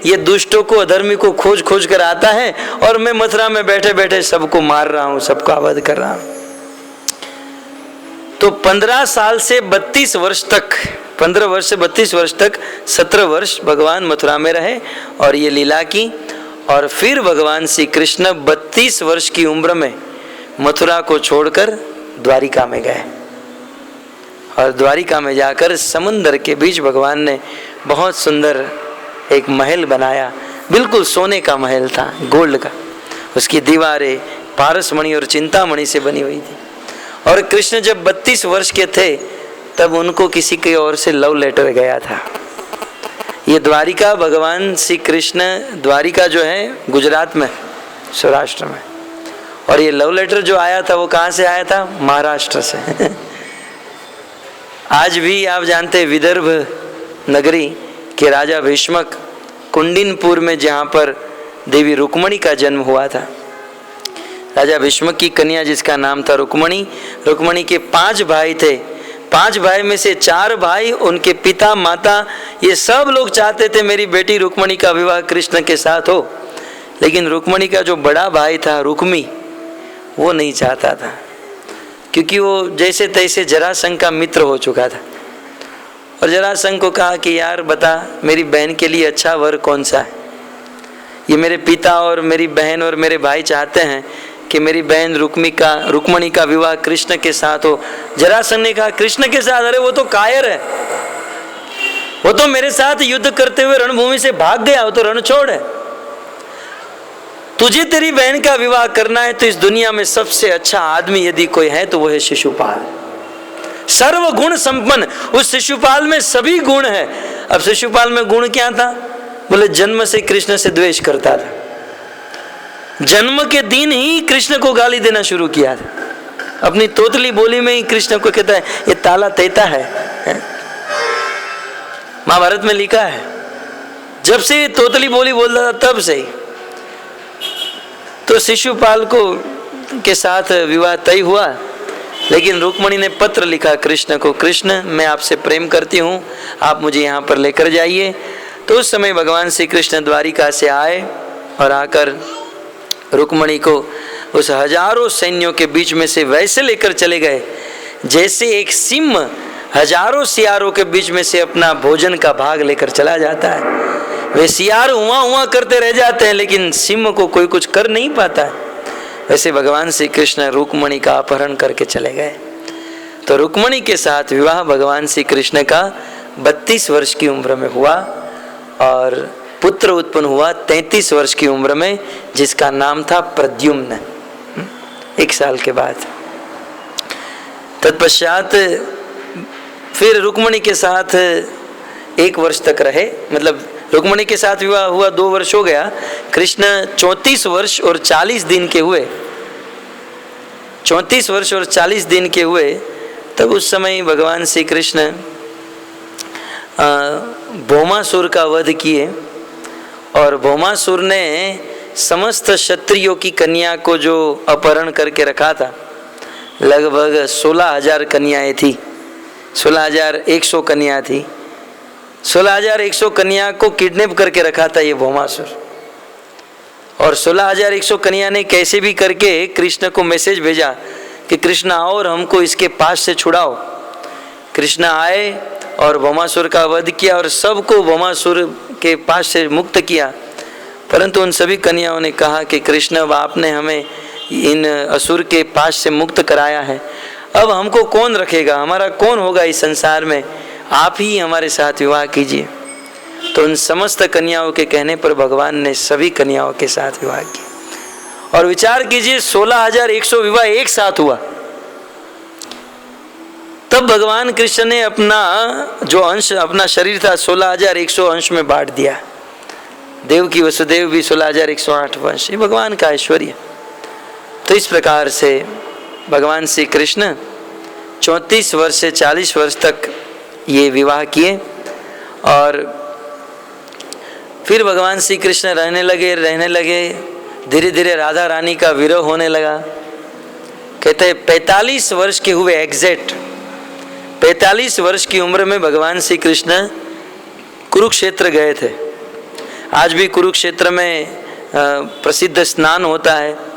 ये दुष्टों को अधर्मी को खोज खोज कर आता है, और मैं मथुरा में बैठे बैठे सबको मार रहा हूं, सबको वध कर रहा हूं। तो 15 साल से 32 वर्ष तक, 15 वर्ष से 32 वर्ष तक 17 वर्ष भगवान मथुरा में रहे और ये लीला की। और फिर भगवान श्री कृष्ण 32 वर्ष की उम्र में मथुरा को छोड़कर द्वारिका में गए, और द्वारिका में जाकर समुद्र के बीच भगवान ने बहुत सुंदर एक महल बनाया। बिल्कुल सोने का महल था, गोल्ड का। उसकी दीवारें पारसमणि और चिंतामणि से बनी हुई थी। और कृष्ण जब 32 वर्ष के थे तब उनको किसी की ओर से लव लेटर गया था। ये द्वारिका भगवान श्री कृष्ण, द्वारिका जो है गुजरात में, सौराष्ट्र में, और ये लव लेटर जो आया था वो कहाँ से आया था? महाराष्ट्र से। आज भी आप जानते हैं विदर्भ नगरी के राजा भीष्मक कुंडिनपुर में, जहाँ पर देवी रुक्मणी का जन्म हुआ था, राजा भीष्मक की कन्या जिसका नाम था रुक्मणी, रुक्मणी के 5 भाई थे। 5 भाई में से 4 भाई, उनके पिता माता ये सब लोग चाहते थे मेरी बेटी रुक्मणी का विवाह कृष्ण के साथ हो, लेकिन रुक्मणी का जो बड़ा भाई था रुक्मी, वो नहीं चाहता था, क्योंकि वो जैसे तैसे जरासंध का मित्र हो चुका था। और जरासंध को कहा कि यार बता मेरी बहन के लिए अच्छा वर कौन सा है। ये मेरे पिता और मेरी बहन और मेरे भाई चाहते हैं कि मेरी बहन रुक्मणी का विवाह कृष्ण के साथ हो। जरासंध ने कहा कृष्ण के साथ? अरे वो तो कायर है, वो तो मेरे साथ युद्ध करते हुए रणभूमि से भाग गया, वो तो रणछोड़ है। तुझे तेरी बहन का विवाह करना है तो इस दुनिया में सबसे अच्छा आदमी यदि कोई है तो वो है शिशुपाल, सर्व गुण संपन्न। उस शिशुपाल में सभी गुण है। अब शिशुपाल में गुण क्या था? बोले जन्म से कृष्ण से द्वेष करता था, जन्म के दिन ही कृष्ण को गाली देना शुरू किया था। अपनी तोतली बोली में ही कृष्ण को कहता है ये ताला तैता है। महाभारत में लिखा है जब से ये तोतली बोली बोलता था तब से ही। तो शिशुपाल को के साथ विवाह तय हुआ, लेकिन रुक्मणी ने पत्र लिखा कृष्ण को, कृष्ण मैं आपसे प्रेम करती हूँ, आप मुझे यहाँ पर लेकर जाइए। तो उस समय भगवान श्री कृष्ण द्वारिका से आए और आकर रुक्मणी को उस हजारों सैन्यों के बीच में से वैसे लेकर चले गए जैसे एक सिंह हजारों सियारों के बीच में से अपना भोजन का भाग लेकर चला जाता है। वे सियार हुआ हुआ करते रह जाते हैं, लेकिन सिंह को कोई कुछ कर नहीं पाता है। वैसे भगवान श्री कृष्ण रुक्मणी का अपहरण करके चले गए। तो रुक्मणी के साथ विवाह भगवान श्री कृष्ण का 32 वर्ष की उम्र में हुआ, और पुत्र उत्पन्न हुआ 33 वर्ष की उम्र में, जिसका नाम था प्रद्युम्न। 1 साल के बाद तत्पश्चात फिर रुक्मणी के साथ 1 वर्ष तक रहे, मतलब रुक्मणी के साथ विवाह हुआ 2 वर्ष हो गया। कृष्ण 34 वर्ष और 40 दिन के हुए, 34 वर्ष और 40 दिन के हुए, तब उस समय भगवान श्री कृष्ण भौमासुर का वध किए। और भौमासुर ने समस्त क्षत्रियों की कन्या को जो अपहरण करके रखा था, लगभग 16,000 कन्याएं थी, 16,100 कन्या थी, 16,100 कन्या को किडनैप करके रखा था ये भौमासुर। और 16,100 कन्या ने कैसे भी करके कृष्ण को मैसेज भेजा कि कृष्ण आओ और हमको इसके पास से छुड़ाओ। कृष्ण आए और भौमासुर का वध किया और सबको भौमासुर के पास से मुक्त किया। परंतु उन सभी कन्याओं ने कहा कि कृष्ण, अब आपने हमें इन असुर के पास से मुक्त कराया है, अब हमको कौन रखेगा, हमारा कौन होगा इस संसार में, आप ही हमारे साथ विवाह कीजिए। तो उन समस्त कन्याओं के कहने पर भगवान ने सभी कन्याओं के साथ विवाह किया। और विचार कीजिए 16,100 विवाह एक साथ हुआ। तब भगवान कृष्ण ने अपना जो अंश, अपना शरीर था 16,100 अंश में बांट दिया। देव की वसुदेव भी 16,108 वंश, ये भगवान का ऐश्वर्य। तो इस प्रकार से भगवान श्री कृष्ण 34 वर्ष से 40 वर्ष तक ये विवाह किए। और फिर भगवान श्री कृष्ण रहने लगे। धीरे धीरे राधा रानी का विरह होने लगा। कहते हैं 45 वर्ष के हुए, एग्जैक्ट 45 वर्ष की उम्र में भगवान श्री कृष्ण कुरुक्षेत्र गए थे। आज भी कुरुक्षेत्र में प्रसिद्ध स्नान होता है।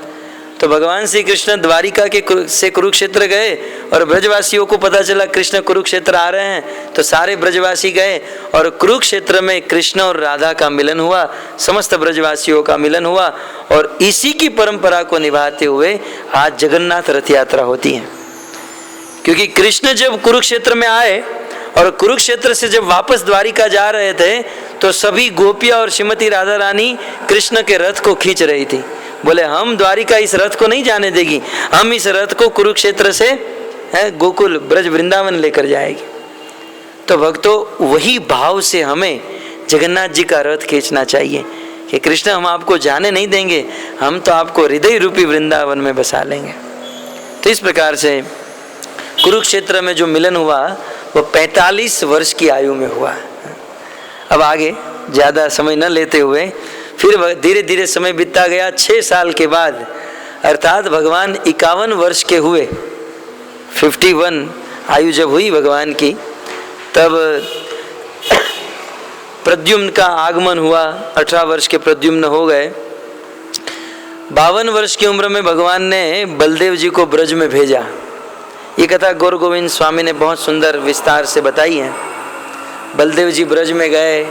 तो भगवान श्री कृष्ण द्वारिका से कुरुक्षेत्र गए और ब्रजवासियों को पता चला कृष्ण कुरुक्षेत्र आ रहे हैं, तो सारे ब्रजवासी गए और कुरुक्षेत्र में कृष्ण और राधा का मिलन हुआ, समस्त ब्रजवासियों का मिलन हुआ। और इसी की परंपरा को निभाते हुए आज जगन्नाथ रथ यात्रा होती है। क्योंकि कृष्ण जब कुरुक्षेत्र में आए और कुरुक्षेत्र से जब वापस द्वारिका जा रहे थे, तो सभी गोपियां और श्रीमती राधा रानी कृष्ण के रथ को खींच रही थी। बोले, हम द्वारिका इस रथ को नहीं जाने देगी, हम इस रथ को कुरुक्षेत्र से गोकुल ब्रज वृंदावन लेकर जाएगी। तो भक्तों, वही भाव से हमें जगन्नाथ जी का रथ खींचना चाहिए कि कृष्ण, हम आपको जाने नहीं देंगे, हम तो आपको हृदय रूपी वृंदावन में बसा लेंगे। तो इस प्रकार से कुरुक्षेत्र में जो मिलन हुआ वो 45 वर्ष की आयु में हुआ। अब आगे ज़्यादा समय न लेते हुए फिर धीरे धीरे समय बीतता गया। 6 साल के बाद, अर्थात भगवान 51 वर्ष के हुए, 51 आयु जब हुई भगवान की, तब प्रद्युम्न का आगमन हुआ। 18 वर्ष के प्रद्युम्न हो गए। 52 वर्ष की उम्र में भगवान ने बलदेव जी को ब्रज में भेजा। ये कथा गौर गोविंद स्वामी ने बहुत सुंदर विस्तार से बताई है। बलदेव जी ब्रज में गए,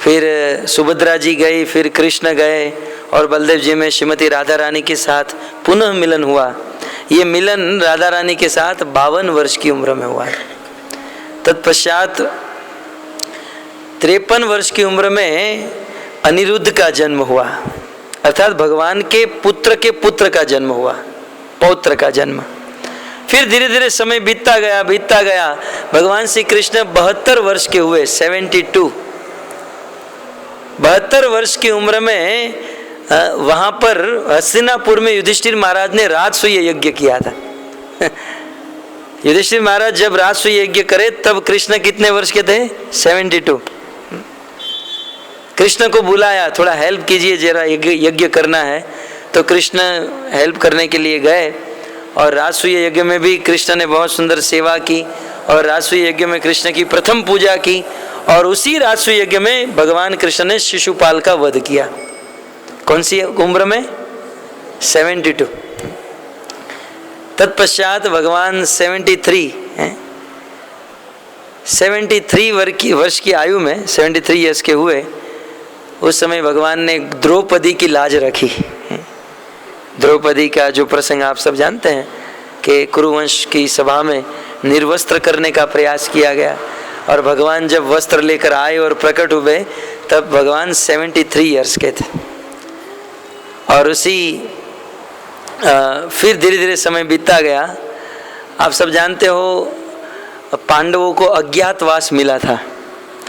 फिर सुभद्रा जी गई, फिर कृष्ण गए और बलदेव जी में श्रीमती राधा रानी के साथ पुनः मिलन हुआ। ये मिलन राधा रानी के साथ 52 वर्ष की उम्र में हुआ। तत्पश्चात 53 वर्ष की उम्र में अनिरुद्ध का जन्म हुआ, अर्थात भगवान के पुत्र का जन्म हुआ, पौत्र का जन्म। फिर धीरे धीरे समय बीतता गया। भगवान श्री कृष्ण 72 वर्ष के हुए, 72 वर्ष की उम्र में वहां पर हस्तिनापुर में युधिष्ठिर महाराज ने राजसूय यज्ञ किया था। युधिष्ठिर महाराज जब राजसूय यज्ञ करे तब कृष्ण कितने वर्ष के थे? 72। कृष्ण को बुलाया, थोड़ा हेल्प कीजिए, जरा यज्ञ करना है। तो कृष्ण हेल्प करने के लिए गए और राजसूय यज्ञ में भी कृष्ण ने बहुत सुंदर सेवा की और राजसूय यज्ञ में कृष्ण की प्रथम पूजा की। और उसी राजसूय यज्ञ में भगवान कृष्ण ने शिशुपाल का वध किया। कौन सी उम्र में? 72। तत्पश्चात भगवान 73 वर्ष की आयु में 73 ईयर्स के हुए। उस समय भगवान ने द्रौपदी की लाज रखी। द्रौपदी का जो प्रसंग आप सब जानते हैं कि कुरुवंश की सभा में निर्वस्त्र करने का प्रयास किया गया और भगवान जब वस्त्र लेकर आए और प्रकट हुए तब भगवान 73 ईयर्स के थे। और उसी फिर धीरे धीरे समय बीतता गया। आप सब जानते हो पांडवों को अज्ञातवास मिला था,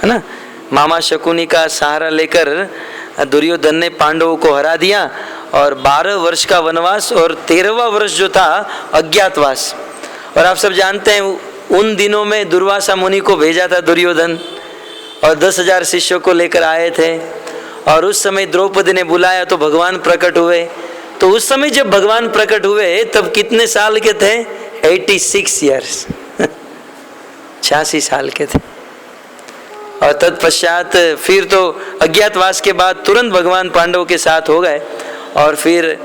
है ना। मामा शकुनी का सहारा लेकर दुर्योधन ने पांडवों को हरा दिया और 12 वर्ष का वनवास और 13वां वर्ष जो था अज्ञातवास। और आप सब जानते हैं उन दिनों में दुर्वासा मुनि को भेजा था दुर्योधन और 10,000 शिष्यों को लेकर आए थे। और उस समय द्रौपदी ने बुलाया तो भगवान प्रकट हुए। तो उस समय जब भगवान प्रकट हुए तब कितने साल के थे? 86 ईयर्स 86 साल के थे। और तत्पश्चात फिर तो अज्ञातवास के बाद तुरंत भगवान पांडवों के साथ हो गए और फिर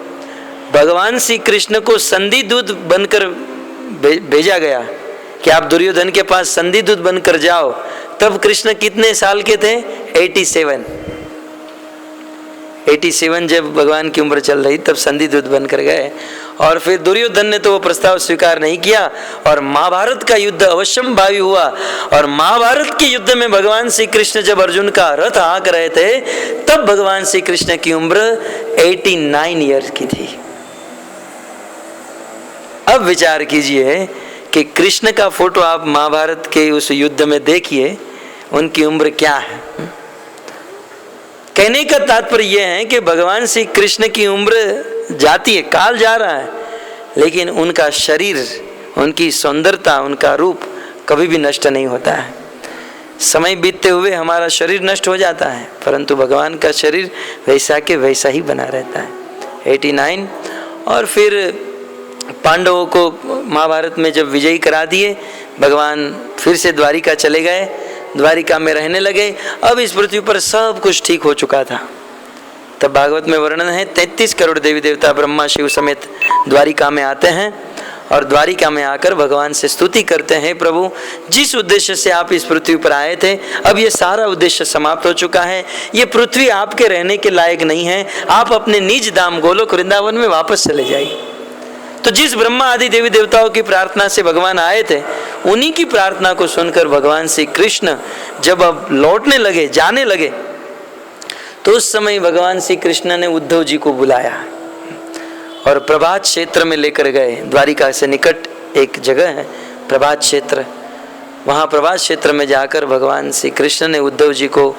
भगवान श्री कृष्ण को संधि दूत बनकर भेजा गया कि आप दुर्योधन के पास संधि दूत बनकर जाओ, तब कृष्ण कितने साल के थे? 87 जब भगवान की उम्र चल रही तब संधि दूत बनकर गए। और फिर दुर्योधन ने तो वो प्रस्ताव स्वीकार नहीं किया और महाभारत का युद्ध अवश्यंभावी हुआ। और महाभारत के युद्ध में भगवान श्री कृष्ण जब अर्जुन का रथ हाँक रहे थे तब भगवान श्री कृष्ण की उम्र 89 ईयर्स की थी। अब विचार कीजिए कि कृष्ण का फोटो आप महाभारत के उस युद्ध में देखिए, उनकी उम्र क्या है। कहने का तात्पर्य यह है कि भगवान श्री कृष्ण की उम्र जाती है, काल जा रहा है, लेकिन उनका शरीर, उनकी सौंदर्यता, उनका रूप कभी भी नष्ट नहीं होता है। समय बीतते हुए हमारा शरीर नष्ट हो जाता है, परंतु भगवान का शरीर वैसा के वैसा ही बना रहता है। 89। और फिर पांडवों को महाभारत में जब विजयी करा दिए, भगवान फिर से द्वारिका चले गए, द्वारिका में रहने लगे। अब इस पृथ्वी पर सब कुछ ठीक हो चुका था। तब भागवत में वर्णन है 33 करोड़ देवी देवता ब्रह्मा शिव समेत द्वारिका में आते हैं और द्वारिका में आकर भगवान से स्तुति करते हैं, प्रभु जिस उद्देश्य से आप इस पृथ्वी पर आए थे, अब ये सारा उद्देश्य समाप्त हो चुका है। ये पृथ्वी आपके रहने के लायक नहीं है, आप अपने निज धाम गोलोक वृंदावन में वापस चले जाइए। तो जिस ब्रह्मा आदि देवी देवताओं की प्रार्थना से भगवान आए थे, उन्हीं की प्रार्थना को सुनकर भगवान श्री कृष्ण जब अब लौटने लगे, जाने लगे, तो उस समय भगवान श्री कृष्ण ने उद्धव जी को बुलाया और प्रभात क्षेत्र में लेकर गए। द्वारिका से निकट एक जगह है प्रभात क्षेत्र, वहाँ प्रभात क्षेत्र में जाकर भगवान श्री कृष्ण ने उद्धव जी को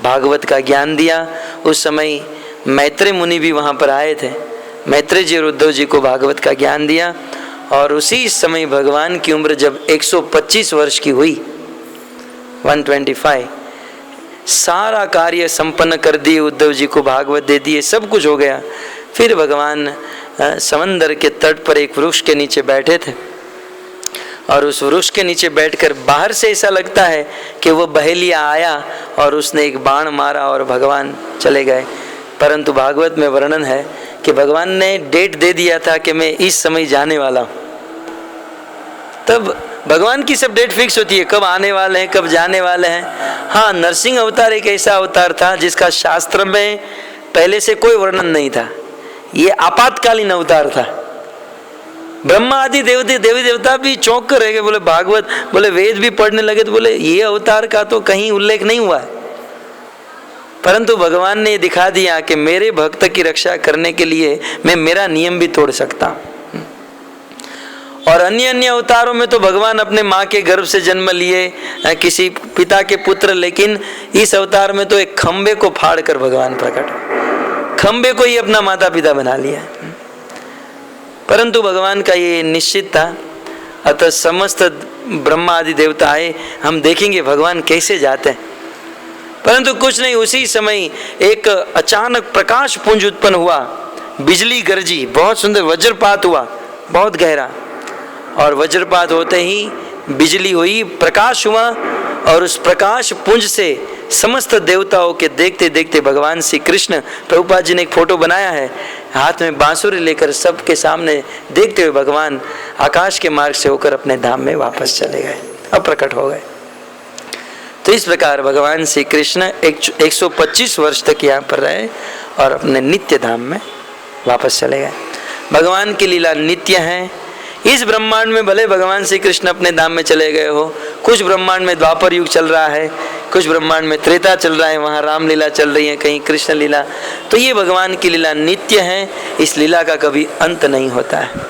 भागवत का ज्ञान दिया। उस समय मैत्रेय मुनि भी वहाँ पर आए थे। मैत्रेय जी और उद्धव जी को भागवत का ज्ञान दिया और उसी समय भगवान की उम्र जब 125 वर्ष की हुई, 125, सारा कार्य संपन्न कर दिए, उद्धव जी को भागवत दे दिए, सब कुछ हो गया। फिर भगवान समंदर के तट पर एक वृक्ष के नीचे बैठे थे और उस वृक्ष के नीचे बैठकर बाहर से ऐसा लगता है कि वो बहेलिया आया और उसने एक बाण मारा और भगवान चले गए। परंतु भागवत में वर्णन है कि भगवान ने डेट दे दिया था कि मैं इस समय जाने वाला हूँ। तब भगवान की सब डेट फिक्स होती है, कब आने वाले हैं, कब जाने वाले हैं। हाँ, नरसिंह अवतार एक ऐसा अवतार था जिसका शास्त्र में पहले से कोई वर्णन नहीं था। ये आपातकालीन अवतार था। ब्रह्मा आदि देवी देवता भी चौंक कर रह गए, बोले भागवत, बोले वेद भी पढ़ने लगे तो बोले ये अवतार का तो कहीं उल्लेख नहीं हुआ है। परंतु भगवान ने दिखा दिया कि मेरे भक्त की रक्षा करने के लिए मैं मेरा नियम भी तोड़ सकता हूँ। और अन्य अन्य अवतारों में तो भगवान अपने माँ के गर्भ से जन्म लिए, किसी पिता के पुत्र, लेकिन इस अवतार में तो एक खंबे को फाड़ कर भगवान प्रकट, खंबे को ही अपना माता पिता बना लिया। परंतु भगवान का ये निश्चित था। अतः समस्त ब्रह्मा आदि देवता आए, हम देखेंगे भगवान कैसे जाते हैं। परंतु कुछ नहीं, उसी समय एक अचानक प्रकाश पुंज उत्पन्न हुआ, बिजली गरजी, बहुत सुंदर वज्रपात हुआ, बहुत गहरा। और वज्रपात होते ही बिजली हुई, प्रकाश हुआ और उस प्रकाश पुंज से समस्त देवताओं के देखते देखते भगवान श्री कृष्ण, प्रभुपाद जी ने एक फोटो बनाया है, हाथ में बांसुरी लेकर सबके सामने देखते हुए भगवान आकाश के मार्ग से होकर अपने धाम में वापस चले गए, अब प्रकट हो गए। तो इस प्रकार भगवान श्री कृष्ण 125 वर्ष तक यहाँ पर रहे और अपने नित्य धाम में वापस चले गए। भगवान की लीला नित्य है। इस ब्रह्मांड में भले भगवान श्री कृष्ण अपने धाम में चले गए हो, कुछ ब्रह्मांड में द्वापर युग चल रहा है, कुछ ब्रह्मांड में त्रेता चल रहा है, वहाँ राम लीला चल रही है, कहीं कृष्ण लीला। तो ये भगवान की लीला नित्य है, इस लीला का कभी अंत नहीं होता है।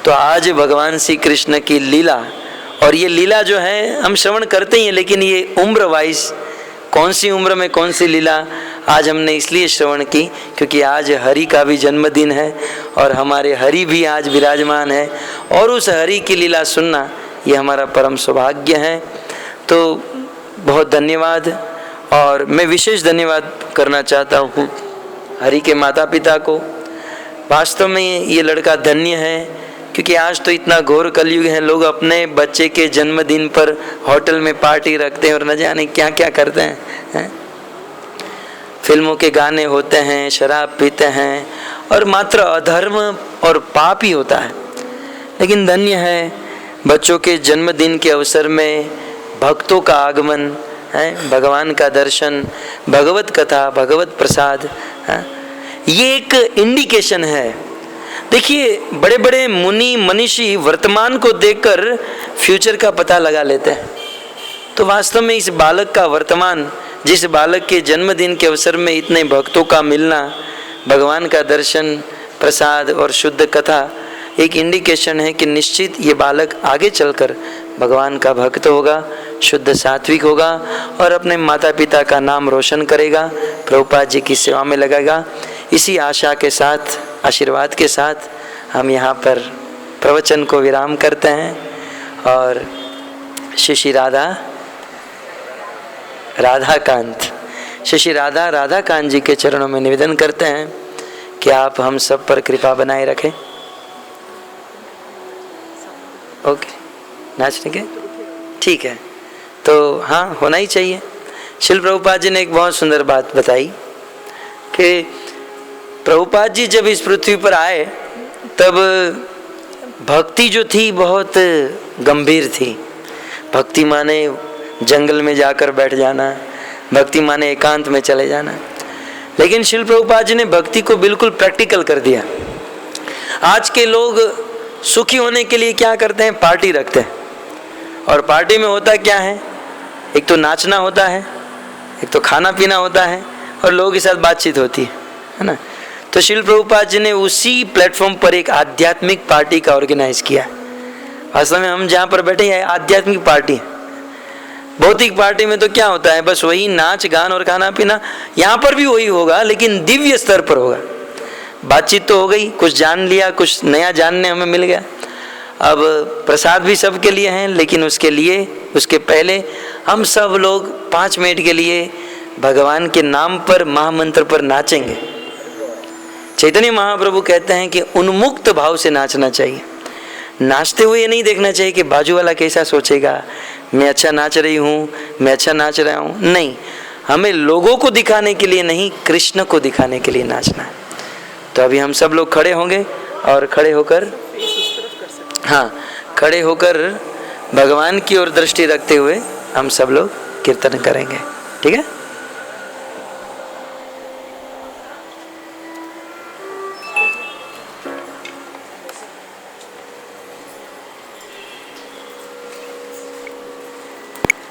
तो आज भगवान श्री कृष्ण की लीला, और ये लीला जो है हम श्रवण करते ही हैं, लेकिन ये उम्र वाइज कौन सी उम्र में कौन सी लीला आज हमने इसलिए श्रवण की क्योंकि आज हरि का भी जन्मदिन है और हमारे हरि भी आज विराजमान है, और उस हरि की लीला सुनना ये हमारा परम सौभाग्य है। तो बहुत धन्यवाद। और मैं विशेष धन्यवाद करना चाहता हूँ हरि के माता पिता को। वास्तव में ये लड़का धन्य है क्योंकि आज तो इतना घोर कलयुग है, लोग अपने बच्चे के जन्मदिन पर होटल में पार्टी रखते हैं और न जाने क्या क्या करते हैं। फिल्मों के गाने होते हैं, शराब पीते हैं और मात्र अधर्म और पाप ही होता है। लेकिन धन्य है बच्चों के जन्मदिन के अवसर में भक्तों का आगमन है, भगवान का दर्शन, भगवत कथा, भगवत प्रसाद है। ये एक इंडिकेशन है। देखिए बड़े बड़े मुनि मनीषी वर्तमान को देखकर फ्यूचर का पता लगा लेते हैं। तो वास्तव में इस बालक का वर्तमान, जिस बालक के जन्मदिन के अवसर में इतने भक्तों का मिलना, भगवान का दर्शन, प्रसाद और शुद्ध कथा, एक इंडिकेशन है कि निश्चित ये बालक आगे चलकर भगवान का भक्त होगा, शुद्ध सात्विक होगा और अपने माता पिता का नाम रोशन करेगा, प्रभुपाद जी की सेवा में लगेगा। इसी आशा के साथ, आशीर्वाद के साथ हम यहाँ पर प्रवचन को विराम करते हैं और श्री राधाकांत, श्री राधाकांत जी के चरणों में निवेदन करते हैं कि आप हम सब पर कृपा बनाए रखें। ओके, नाचने के ठीक है, तो हाँ होना ही चाहिए। श्रील प्रभुपाद जी ने एक बहुत सुंदर बात बताई कि प्रभुपाद जी जब इस पृथ्वी पर आए तब भक्ति जो थी बहुत गंभीर थी। भक्ति माने जंगल में जाकर बैठ जाना, भक्ति माने एकांत में चले जाना। लेकिन श्रील प्रभुपाद जी ने भक्ति को बिल्कुल प्रैक्टिकल कर दिया। आज के लोग सुखी होने के लिए क्या करते हैं, पार्टी रखते हैं, और पार्टी में होता क्या है, एक तो नाचना होता है, एक तो खाना पीना होता है और लोगों के साथ बातचीत होती है ना। तो श्रील प्रभुपाद जी ने उसी प्लेटफॉर्म पर एक आध्यात्मिक पार्टी का ऑर्गेनाइज किया। वास्तव में हम जहाँ पर बैठे हैं आध्यात्मिक पार्टी है। भौतिक पार्टी में तो क्या होता है, बस वही नाच गान और खाना पीना। यहाँ पर भी वही होगा लेकिन दिव्य स्तर पर होगा। बातचीत तो हो गई, कुछ जान लिया, कुछ नया जानने हमें मिल गया। अब प्रसाद भी सबके लिए हैं, लेकिन उसके पहले हम सब लोग 5 मिनट के लिए भगवान के नाम पर, महामंत्र पर नाचेंगे। चैतन्य महाप्रभु कहते हैं कि उन्मुक्त भाव से नाचना चाहिए। नाचते हुए ये नहीं देखना चाहिए कि बाजू वाला कैसा सोचेगा, मैं अच्छा नाच रही हूँ, मैं अच्छा नाच रहा हूँ। नहीं, हमें लोगों को दिखाने के लिए नहीं, कृष्ण को दिखाने के लिए नाचना है। तो अभी हम सब लोग खड़े होंगे और खड़े होकर, हाँ, खड़े होकर भगवान की ओर दृष्टि रखते हुए हम सब लोग कीर्तन करेंगे। ठीक है।